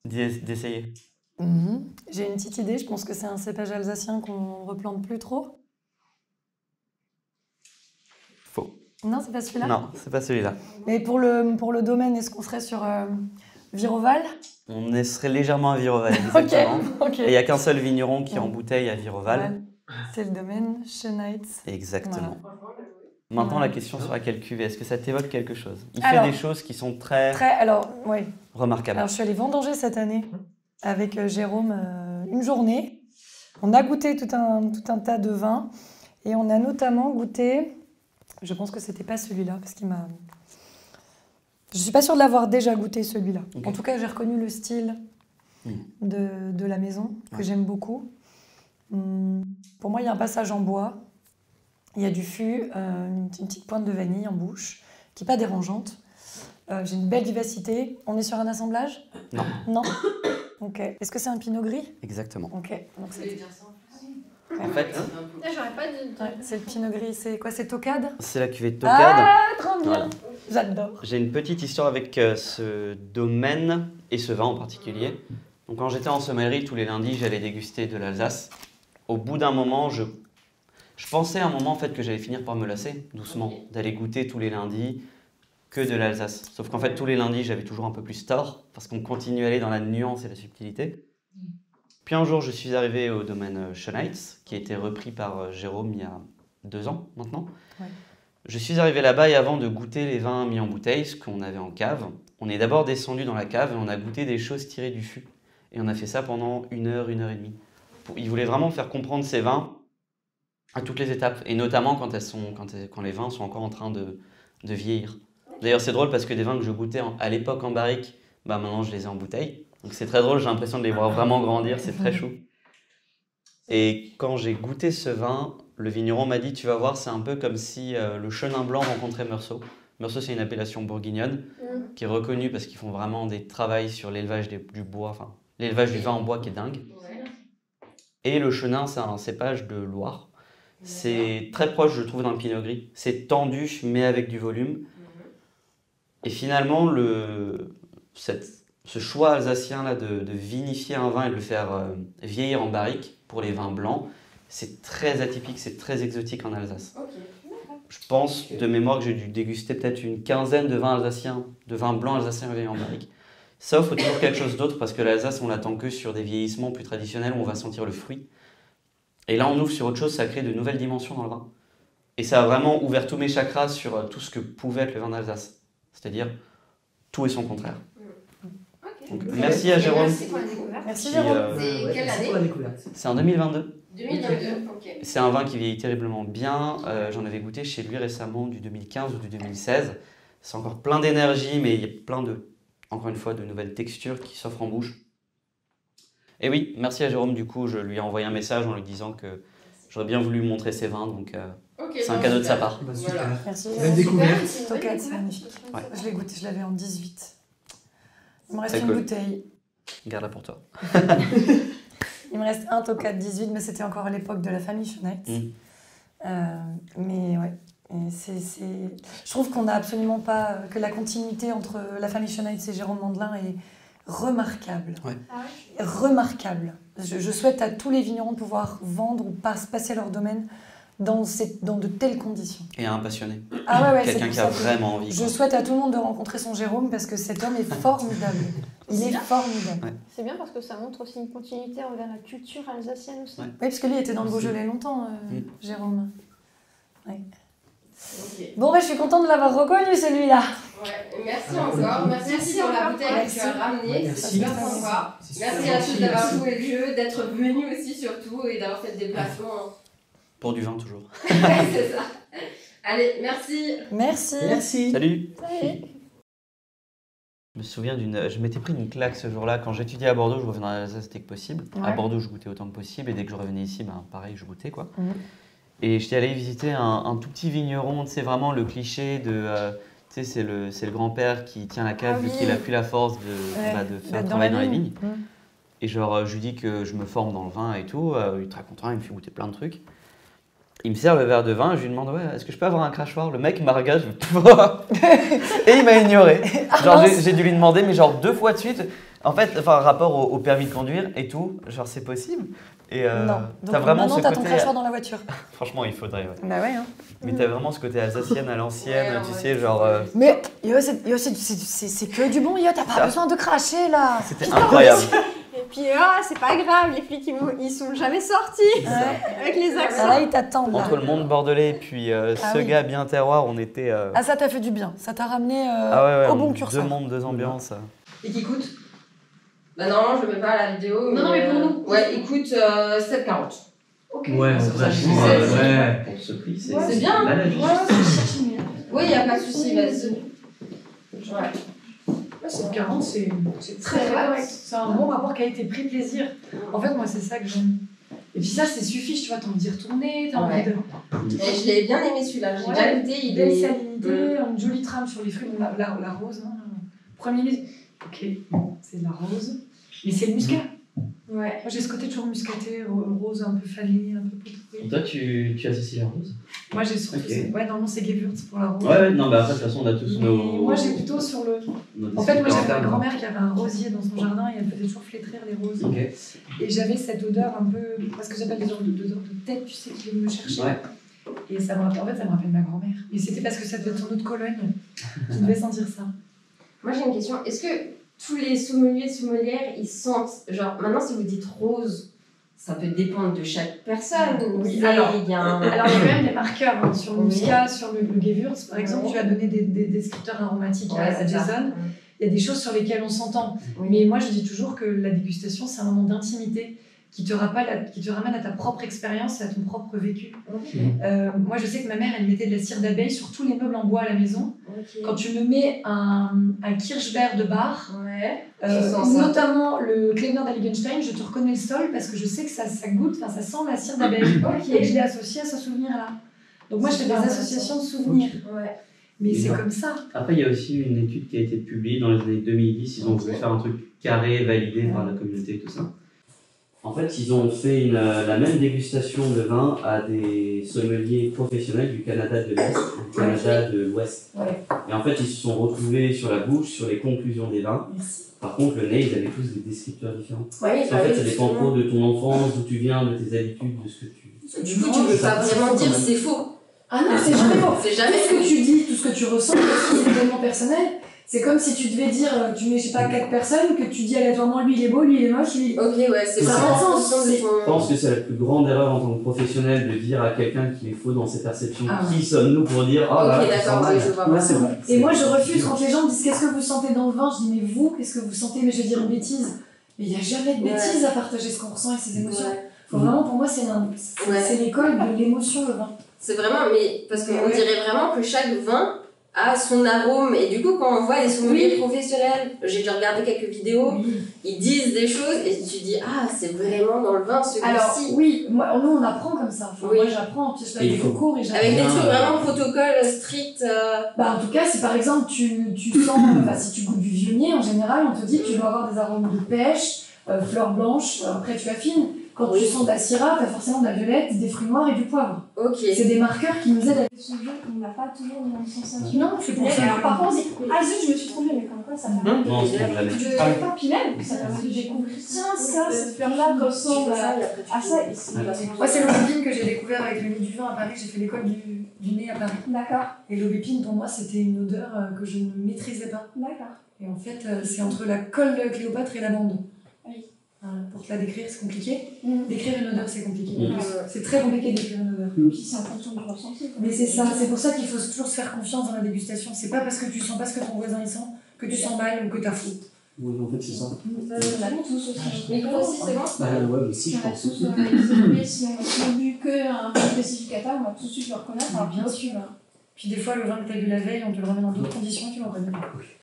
S4: d'essayer?
S2: Mhm. J'ai une petite idée. Je pense que c'est un cépage alsacien qu'on replante plus trop.
S4: Faux.
S2: Non, c'est pas celui-là.
S4: Non, c'est pas celui-là.
S2: Mais pour le domaine, est-ce qu'on serait sur Viroval?
S4: On serait légèrement à Viroval,
S2: Ok.
S4: exactement.
S2: Ok.
S4: Et il n'y a qu'un seul vigneron qui est en bouteille à Viroval.
S2: Voilà. C'est le domaine Schönheitz.
S4: Exactement.
S1: Franchement, j'avoue.
S4: Maintenant,
S2: Voilà.
S4: la question sera quelle cuvée? Est-ce que ça t'évoque quelque chose? Il
S2: Alors,
S4: fait des choses qui sont très
S2: Alors, oui.
S4: remarquables.
S2: Alors, je suis allée vendanger cette année avec Jérôme une journée. On a goûté tout un tas de vins et on a notamment goûté, je pense que c'était pas celui-là parce qu'il m'a... Je suis pas sûre de l'avoir déjà goûté celui-là.
S4: Ok.
S2: En tout cas, j'ai reconnu le style de la maison que
S4: Ouais.
S2: j'aime beaucoup. Pour moi, il y a un passage en bois. Il y a du fût, une petite pointe de vanille en bouche, qui n'est pas dérangeante. J'ai une belle vivacité. On est sur un assemblage?
S4: Non.
S2: Non. Ok. Est-ce que c'est un pinot gris?
S4: Exactement.
S2: Ok. Donc
S1: Vous voulez dire ça?
S4: En fait,
S5: Ah, j'aurais pas dit.
S2: Ouais, c'est le pinot gris, c'est quoi? C'est Tocade?
S4: c'est la cuvée de Tocade.
S2: Ah, trop bien!
S4: Voilà.
S2: J'adore.
S4: J'ai une petite histoire avec ce domaine et ce vin en particulier. Donc quand j'étais en sommellerie, tous les lundis, j'allais déguster de l'Alsace. Au bout d'un moment, je pensais à un moment en fait que j'allais finir par me lasser doucement, d'aller goûter tous les lundis que de l'Alsace. Sauf qu'en fait, tous les lundis, j'avais toujours un peu plus tort parce qu'on continue à aller dans la nuance et la subtilité. Puis un jour, je suis arrivé au domaine Schönheitz, qui a été repris par Jérôme il y a 2 ans maintenant.
S2: Ouais.
S4: Je suis arrivé là-bas et avant de goûter les vins mis en bouteille, ce qu'on avait en cave, on est d'abord descendu dans la cave et on a goûté des choses tirées du fût. Et on a fait ça pendant 1 heure, 1 heure et demie. Il voulait vraiment faire comprendre ces vins à toutes les étapes, et notamment quand les vins sont encore en train de vieillir. D'ailleurs, c'est drôle parce que des vins que je goûtais à l'époque en barrique, bah maintenant je les ai en bouteille. Donc c'est très drôle, j'ai l'impression de les voir vraiment grandir, c'est très chou. Et quand j'ai goûté ce vin, le vigneron m'a dit, tu vas voir, c'est un peu comme si le Chenin blanc rencontrait Meursault. Meursault, c'est une appellation bourguignonne qui est reconnue parce qu'ils font vraiment des travaux sur l'élevage du bois, enfin l'élevage du vin en bois qui est dingue. Et le Chenin, c'est un cépage de Loire. C'est très proche, je trouve, d'un pinot gris. C'est tendu, mais avec du volume. Et finalement, ce choix alsacien là de vinifier un vin et de le faire vieillir en barrique pour les vins blancs, c'est très atypique, c'est très exotique en Alsace. Je pense de mémoire que j'ai dû déguster peut-être une quinzaine de vins blancs alsaciens vieillis en barrique. Ça offre toujours quelque chose d'autre parce que l'Alsace, on l'attend que sur des vieillissements plus traditionnels où on va sentir le fruit. Et là, on ouvre sur autre chose, ça crée de nouvelles dimensions dans le vin. Et ça a vraiment ouvert tous mes chakras sur tout ce que pouvait être le vin d'Alsace. C'est-à-dire tout et son contraire. Donc, merci à Jérôme.
S5: Merci pour la découverte.
S2: Merci
S4: Qui,
S2: Jérôme.
S1: C'est quelle année?
S3: pour la découverte.
S4: C'est en 2022.
S1: 2022, ok.
S4: C'est un vin qui vieillit terriblement bien. J'en avais goûté chez lui récemment du 2015 ou du 2016. C'est encore plein d'énergie, mais il y a plein encore une fois, de nouvelles textures qui s'offrent en bouche. Et oui, merci à Jérôme. Du coup, je lui ai envoyé un message en lui disant que j'aurais bien voulu lui montrer ses vins. Donc, c'est un cadeau de sa part.
S3: Bah, super.
S1: Voilà.
S2: Merci
S3: Belle
S2: Jérôme.
S3: découverte.
S2: Tocade, c'est magnifique.
S4: Ouais.
S2: Je l'ai goûté, je l'avais en 18. Il me reste
S4: C'est
S2: une
S4: cool.
S2: bouteille.
S4: Garde-la pour toi.
S2: Il me reste un Tocade 18, mais c'était encore à l'époque de la famille Schönheitz. Mais ouais, et je trouve qu'on n'a absolument pas... que la continuité entre la famille Schönheitz et Jérôme Mandelin est remarquable.
S4: Ouais.
S2: Remarquable. Je souhaite à tous les vignerons de pouvoir vendre ou passer leur domaine dans de telles conditions.
S4: Et un passionné.
S2: Ah ouais,
S4: Quelqu'un
S2: c'est
S4: qui a
S2: pour ça que
S4: vraiment envie.
S2: je
S4: quoi.
S2: souhaite à tout le monde de rencontrer son Jérôme parce que cet homme est formidable. Il est formidable.
S4: Ouais.
S5: C'est bien parce que ça montre aussi une continuité envers la culture alsacienne aussi.
S4: Ouais.
S2: Oui, parce que lui était dans le Beaujolais longtemps, Jérôme. Ouais.
S1: Ok.
S2: Bon, je suis contente de l'avoir reconnu celui-là.
S1: Ouais, merci encore. Merci pour la
S5: encore.
S1: bouteille que tu as ramenée.
S3: Ouais,
S1: C'est
S3: merci.
S1: super sympa.
S3: C'est super
S1: Merci à tous
S3: gentil,
S1: d'avoir
S3: merci.
S1: joué le jeu, d'être venus aussi surtout et d'avoir fait le déplacement.
S4: Pour du vin, toujours.
S1: C'est ça. Allez, merci.
S2: Merci.
S3: Merci.
S4: Salut.
S2: Salut.
S4: Je me souviens je m'étais pris une claque ce jour-là. Quand j'étudiais à Bordeaux, je revenais dans l'Alsace dès que possible.
S2: Ouais.
S4: À Bordeaux, je goûtais autant que possible. Et dès que je revenais ici, ben, pareil, je goûtais, quoi.
S2: Mhm.
S4: Et j'étais allé visiter un tout petit vigneron. C'est vraiment le cliché de... tu sais, c'est le grand-père qui tient la cave
S2: Ah
S4: vu
S2: oui.
S4: qu'il n'a plus la force de faire
S2: D'être
S4: travailler dans
S2: la
S4: les
S2: vigne.
S4: vignes. Et genre, je lui dis que je me forme dans le vin et tout. Il est très content, il me fait goûter plein de trucs. Il me sert le verre de vin et je lui demande ouais, est-ce que je peux avoir un crachoir? Le mec il m'a regardé, je fais et il m'a ignoré. Genre j'ai dû lui demander, mais genre 2 fois de suite. En fait, enfin, rapport au permis de conduire et tout, genre c'est possible. Et
S2: Non. Donc
S4: t'as vraiment
S2: maintenant,
S4: ce
S2: t'as ton
S4: côté.
S2: crachoir dans la voiture.
S4: Franchement, il faudrait. Ouais.
S2: Bah ouais. Hein.
S4: Mais t'as vraiment ce côté alsacienne à l'ancienne,
S1: Ouais,
S4: tu
S1: ouais.
S4: sais, genre.
S2: Mais c'est que du bon, yo, t'as pas
S4: Ça.
S2: besoin de cracher là.
S4: C'était incroyable.
S5: Et puis, c'est pas grave, les flics, ils sont jamais sortis avec les
S2: Ah,
S5: accents.
S2: là, ils t'attendent. là.
S4: Entre le monde bordelais et puis ce
S2: oui.
S4: gars bien terroir, on était.
S2: Ah, ça t'a fait du bien. Ça t'a ramené
S4: Ouais,
S2: au bon
S4: on-
S2: curseur.
S4: 2 mondes, 2 ambiances.
S1: Et qui coûte? Bah non, je mets pas la vidéo.
S7: Non, mais pour nous.
S1: Ouais, il coûte 7,40.
S7: Ok.
S6: Ouais,
S1: Ça,
S6: franchement,
S1: ça,
S6: ouais. Pour ce prix, c'est
S1: C'est bien.
S6: la vie.
S1: Oui, il n'y a pas de souci, vas-y. Ouais.
S7: 7,40, c'est très correct. C'est un bon rapport qualité-prix plaisir. En fait, moi, c'est ça que j'aime. Et puis ça, c'est suffit, tu vois, t'as envie d'y retourner, t'as envie de...
S1: Et je l'ai bien aimé celui-là, j'ai
S7: Ouais,
S1: déjà goûté, il
S7: belle
S1: est...
S7: salinité, une jolie trame sur les fruits. Bon, la rose, hein, premier... Ok, bon, c'est de la rose. Mais c'est le muscat.
S1: Ouais.
S7: Moi, j'ai ce côté toujours muscaté, rose un peu vanille, un peu
S8: Et
S7: poudré.
S8: toi, tu associes la rose?
S7: Moi, j'ai surtout.
S8: Ok.
S7: Ouais, normalement, c'est Gewürz pour la rose.
S8: Ouais, non, bah après, de toute façon, on a tous
S7: Mais
S8: nos.
S7: moi, j'ai plutôt sur le.
S8: nos
S7: En fait, moi, j'avais ma
S8: internes.
S7: grand-mère qui avait un rosier dans son jardin et elle faisait toujours flétrir les roses.
S8: Ok.
S7: Et j'avais cette odeur un peu. Parce que j'appelle des odeurs de tête, tu sais, qui viennent me chercher.
S8: Ouais.
S7: Et ça me rappelle, en fait, ça me rappelle ma grand-mère. Et c'était parce que ça devait être son eau de Cologne qui devait sentir ça.
S1: Moi j'ai une question. Est-ce que tous les sommelières, ils sentent, genre maintenant si vous dites rose, ça peut dépendre de chaque personne.
S7: Oui,
S1: C'est-
S7: alors,
S1: il y a un...
S7: Alors, il y a quand même des marqueurs hein, sur le
S1: Oui.
S7: muscat, sur le Gewürz. Par exemple,
S1: Ouais.
S7: tu as donné des descripteurs aromatiques
S1: Ouais,
S7: à
S1: c'est ça.
S7: Jason. Il y a des choses sur lesquelles on s'entend.
S1: Oui.
S7: Mais moi, je dis toujours que la dégustation, c'est un moment d'intimité qui te ramène à ta propre expérience et à ton propre vécu.
S1: Ok.
S7: Moi, je sais que ma mère, elle mettait de la cire d'abeille sur tous les meubles en bois à la maison.
S1: Ok.
S7: Quand tu me mets un Kirschberg de bar,
S1: Ouais. Je sens ça.
S7: notamment le Kleiner d'Heiligenstein, je te reconnais le sol parce que je sais que ça goûte, enfin, ça sent la cire d'abeille.
S1: Ok.
S7: Et que je l'ai associé à ce souvenir-là. Donc moi, je fais des associations de souvenirs.
S1: Ouais.
S7: Mais c'est
S8: Ouais.
S7: comme ça.
S8: Après, il y a aussi une étude qui a été publiée dans les années 2010. Ils ont voulu faire un truc carré, validé par la communauté et tout ça. En fait, ils ont fait la même dégustation de vin à des sommeliers professionnels du Canada de l'Est, du Canada de l'Ouest.
S7: Ouais.
S8: Et en fait, ils se sont retrouvés sur la bouche, sur les conclusions des vins.
S7: Merci.
S8: Par contre, le nez, ils avaient tous des descripteurs différents.
S1: Ouais,
S8: En fait, ça dépend trop de ton enfance, d'où tu viens, de tes habitudes, de ce que tu...
S1: Du coup, tu peux pas vraiment dire c'est faux.
S7: Ah non, c'est jamais faux.
S1: C'est jamais
S7: Tout ce
S1: faux.
S7: que tu dis, tout ce que tu ressens, c'est évidemment personnel. C'est comme si tu devais dire, tu mets, je sais pas, 4 personnes, que tu dis aléatoirement lui il est beau, lui il est moche, lui.
S1: Ok, ouais, c'est
S8: Ça
S1: vraiment
S7: a
S1: en
S7: un sens,
S1: fonction de
S8: Je
S1: ton...
S8: pense que c'est la plus grande erreur en tant que professionnel de dire à quelqu'un qui est faux dans ses perceptions.
S7: Ah ouais.
S8: Qui sommes-nous pour dire ah là,
S1: Ok,
S8: tu
S1: d'accord,
S8: sens
S1: oui,
S8: mal.
S1: je vois.
S8: Ouais, c'est vrai.
S7: Et moi je refuse quand les gens me disent qu'est-ce que vous sentez dans le vin, je dis mais vous, qu'est-ce que vous sentez, mais je vais dire une bêtise. Mais il n'y a jamais de bêtise à partager ce qu'on ressent et ses émotions.
S1: Ouais.
S7: Faut vraiment, pour moi, c'est l'école de l'émotion, le vin.
S1: C'est vraiment, mais parce qu'on
S7: Ouais.
S1: dirait vraiment que chaque vin a son arôme. Et du coup, quand on voit les sommeliers professionnels, j'ai déjà regardé quelques vidéos, ils disent des choses et tu dis, ah, c'est vraiment dans le vin ce
S7: Alors,
S1: coup-ci.
S7: oui, nous on apprend comme ça. Enfin,
S1: Oui.
S7: Moi j'apprends, tu sais, je
S8: Et
S7: fais
S8: il
S7: des
S8: faut-
S7: cours et j'apprends.
S1: Avec des
S8: Bien,
S1: trucs vraiment protocole strict.
S7: Bah, en tout cas, si par exemple tu sens, si tu goûtes du vionnier, en général, on te dit que tu dois avoir des arômes de pêche, fleurs blanches, après tu affines. Quand tu sens de la syrah, tu as forcément de la violette, des fruits noirs et du poivre.
S1: Ok.
S7: C'est des marqueurs qui nous aident à.
S5: Ce jeu, on n'a pas toujours les mêmes sensations.
S7: Non, c'est pour
S5: Mais
S7: ça.
S5: alors, parfois, on se dit, ah zut, je me suis trompée, mais comme quoi, ça permet
S8: Non, c'est jamais.
S5: de pas puis même, ça permet de découvrir, tiens, ça, cette fleur-là ressemble à ça. Et c'est
S7: Moi, c'est l'aubépine que j'ai découvert avec le nez du vin à Paris. J'ai fait l'école du nez à Paris.
S5: D'accord,
S7: Et l'aubépine, pour moi, c'était une odeur que je ne maîtrisais pas.
S5: d'accord.
S7: Et en fait, c'est entre la colle de Cléopâtre et l'amande.
S5: Oui.
S7: Voilà, pour te la décrire, c'est compliqué.
S5: Mhm.
S7: Décrire une odeur, c'est compliqué.
S8: Mhm.
S7: C'est très compliqué d'écrire une odeur.
S5: Puis c'est en fonction du ressenti.
S7: Mais c'est ça, c'est pour ça qu'il faut toujours se faire confiance dans la dégustation. C'est pas parce que tu sens pas ce que ton voisin il sent que tu sens mal ou que t'as fou.
S8: Oui, en fait, c'est ça.
S5: On a tous aussi.
S1: Micro aussi, c'est bon?
S8: Bah, ouais, aussi, je
S5: On a
S8: pense.
S5: tous isolé, si on a bu qu'un spécificateur, on va tout de suite le reconnaître. Alors bien sûr.
S7: Puis des fois, le vin que t'as bu la veille, on te le ramène dans d'autres conditions, tu l'en reconnais pas.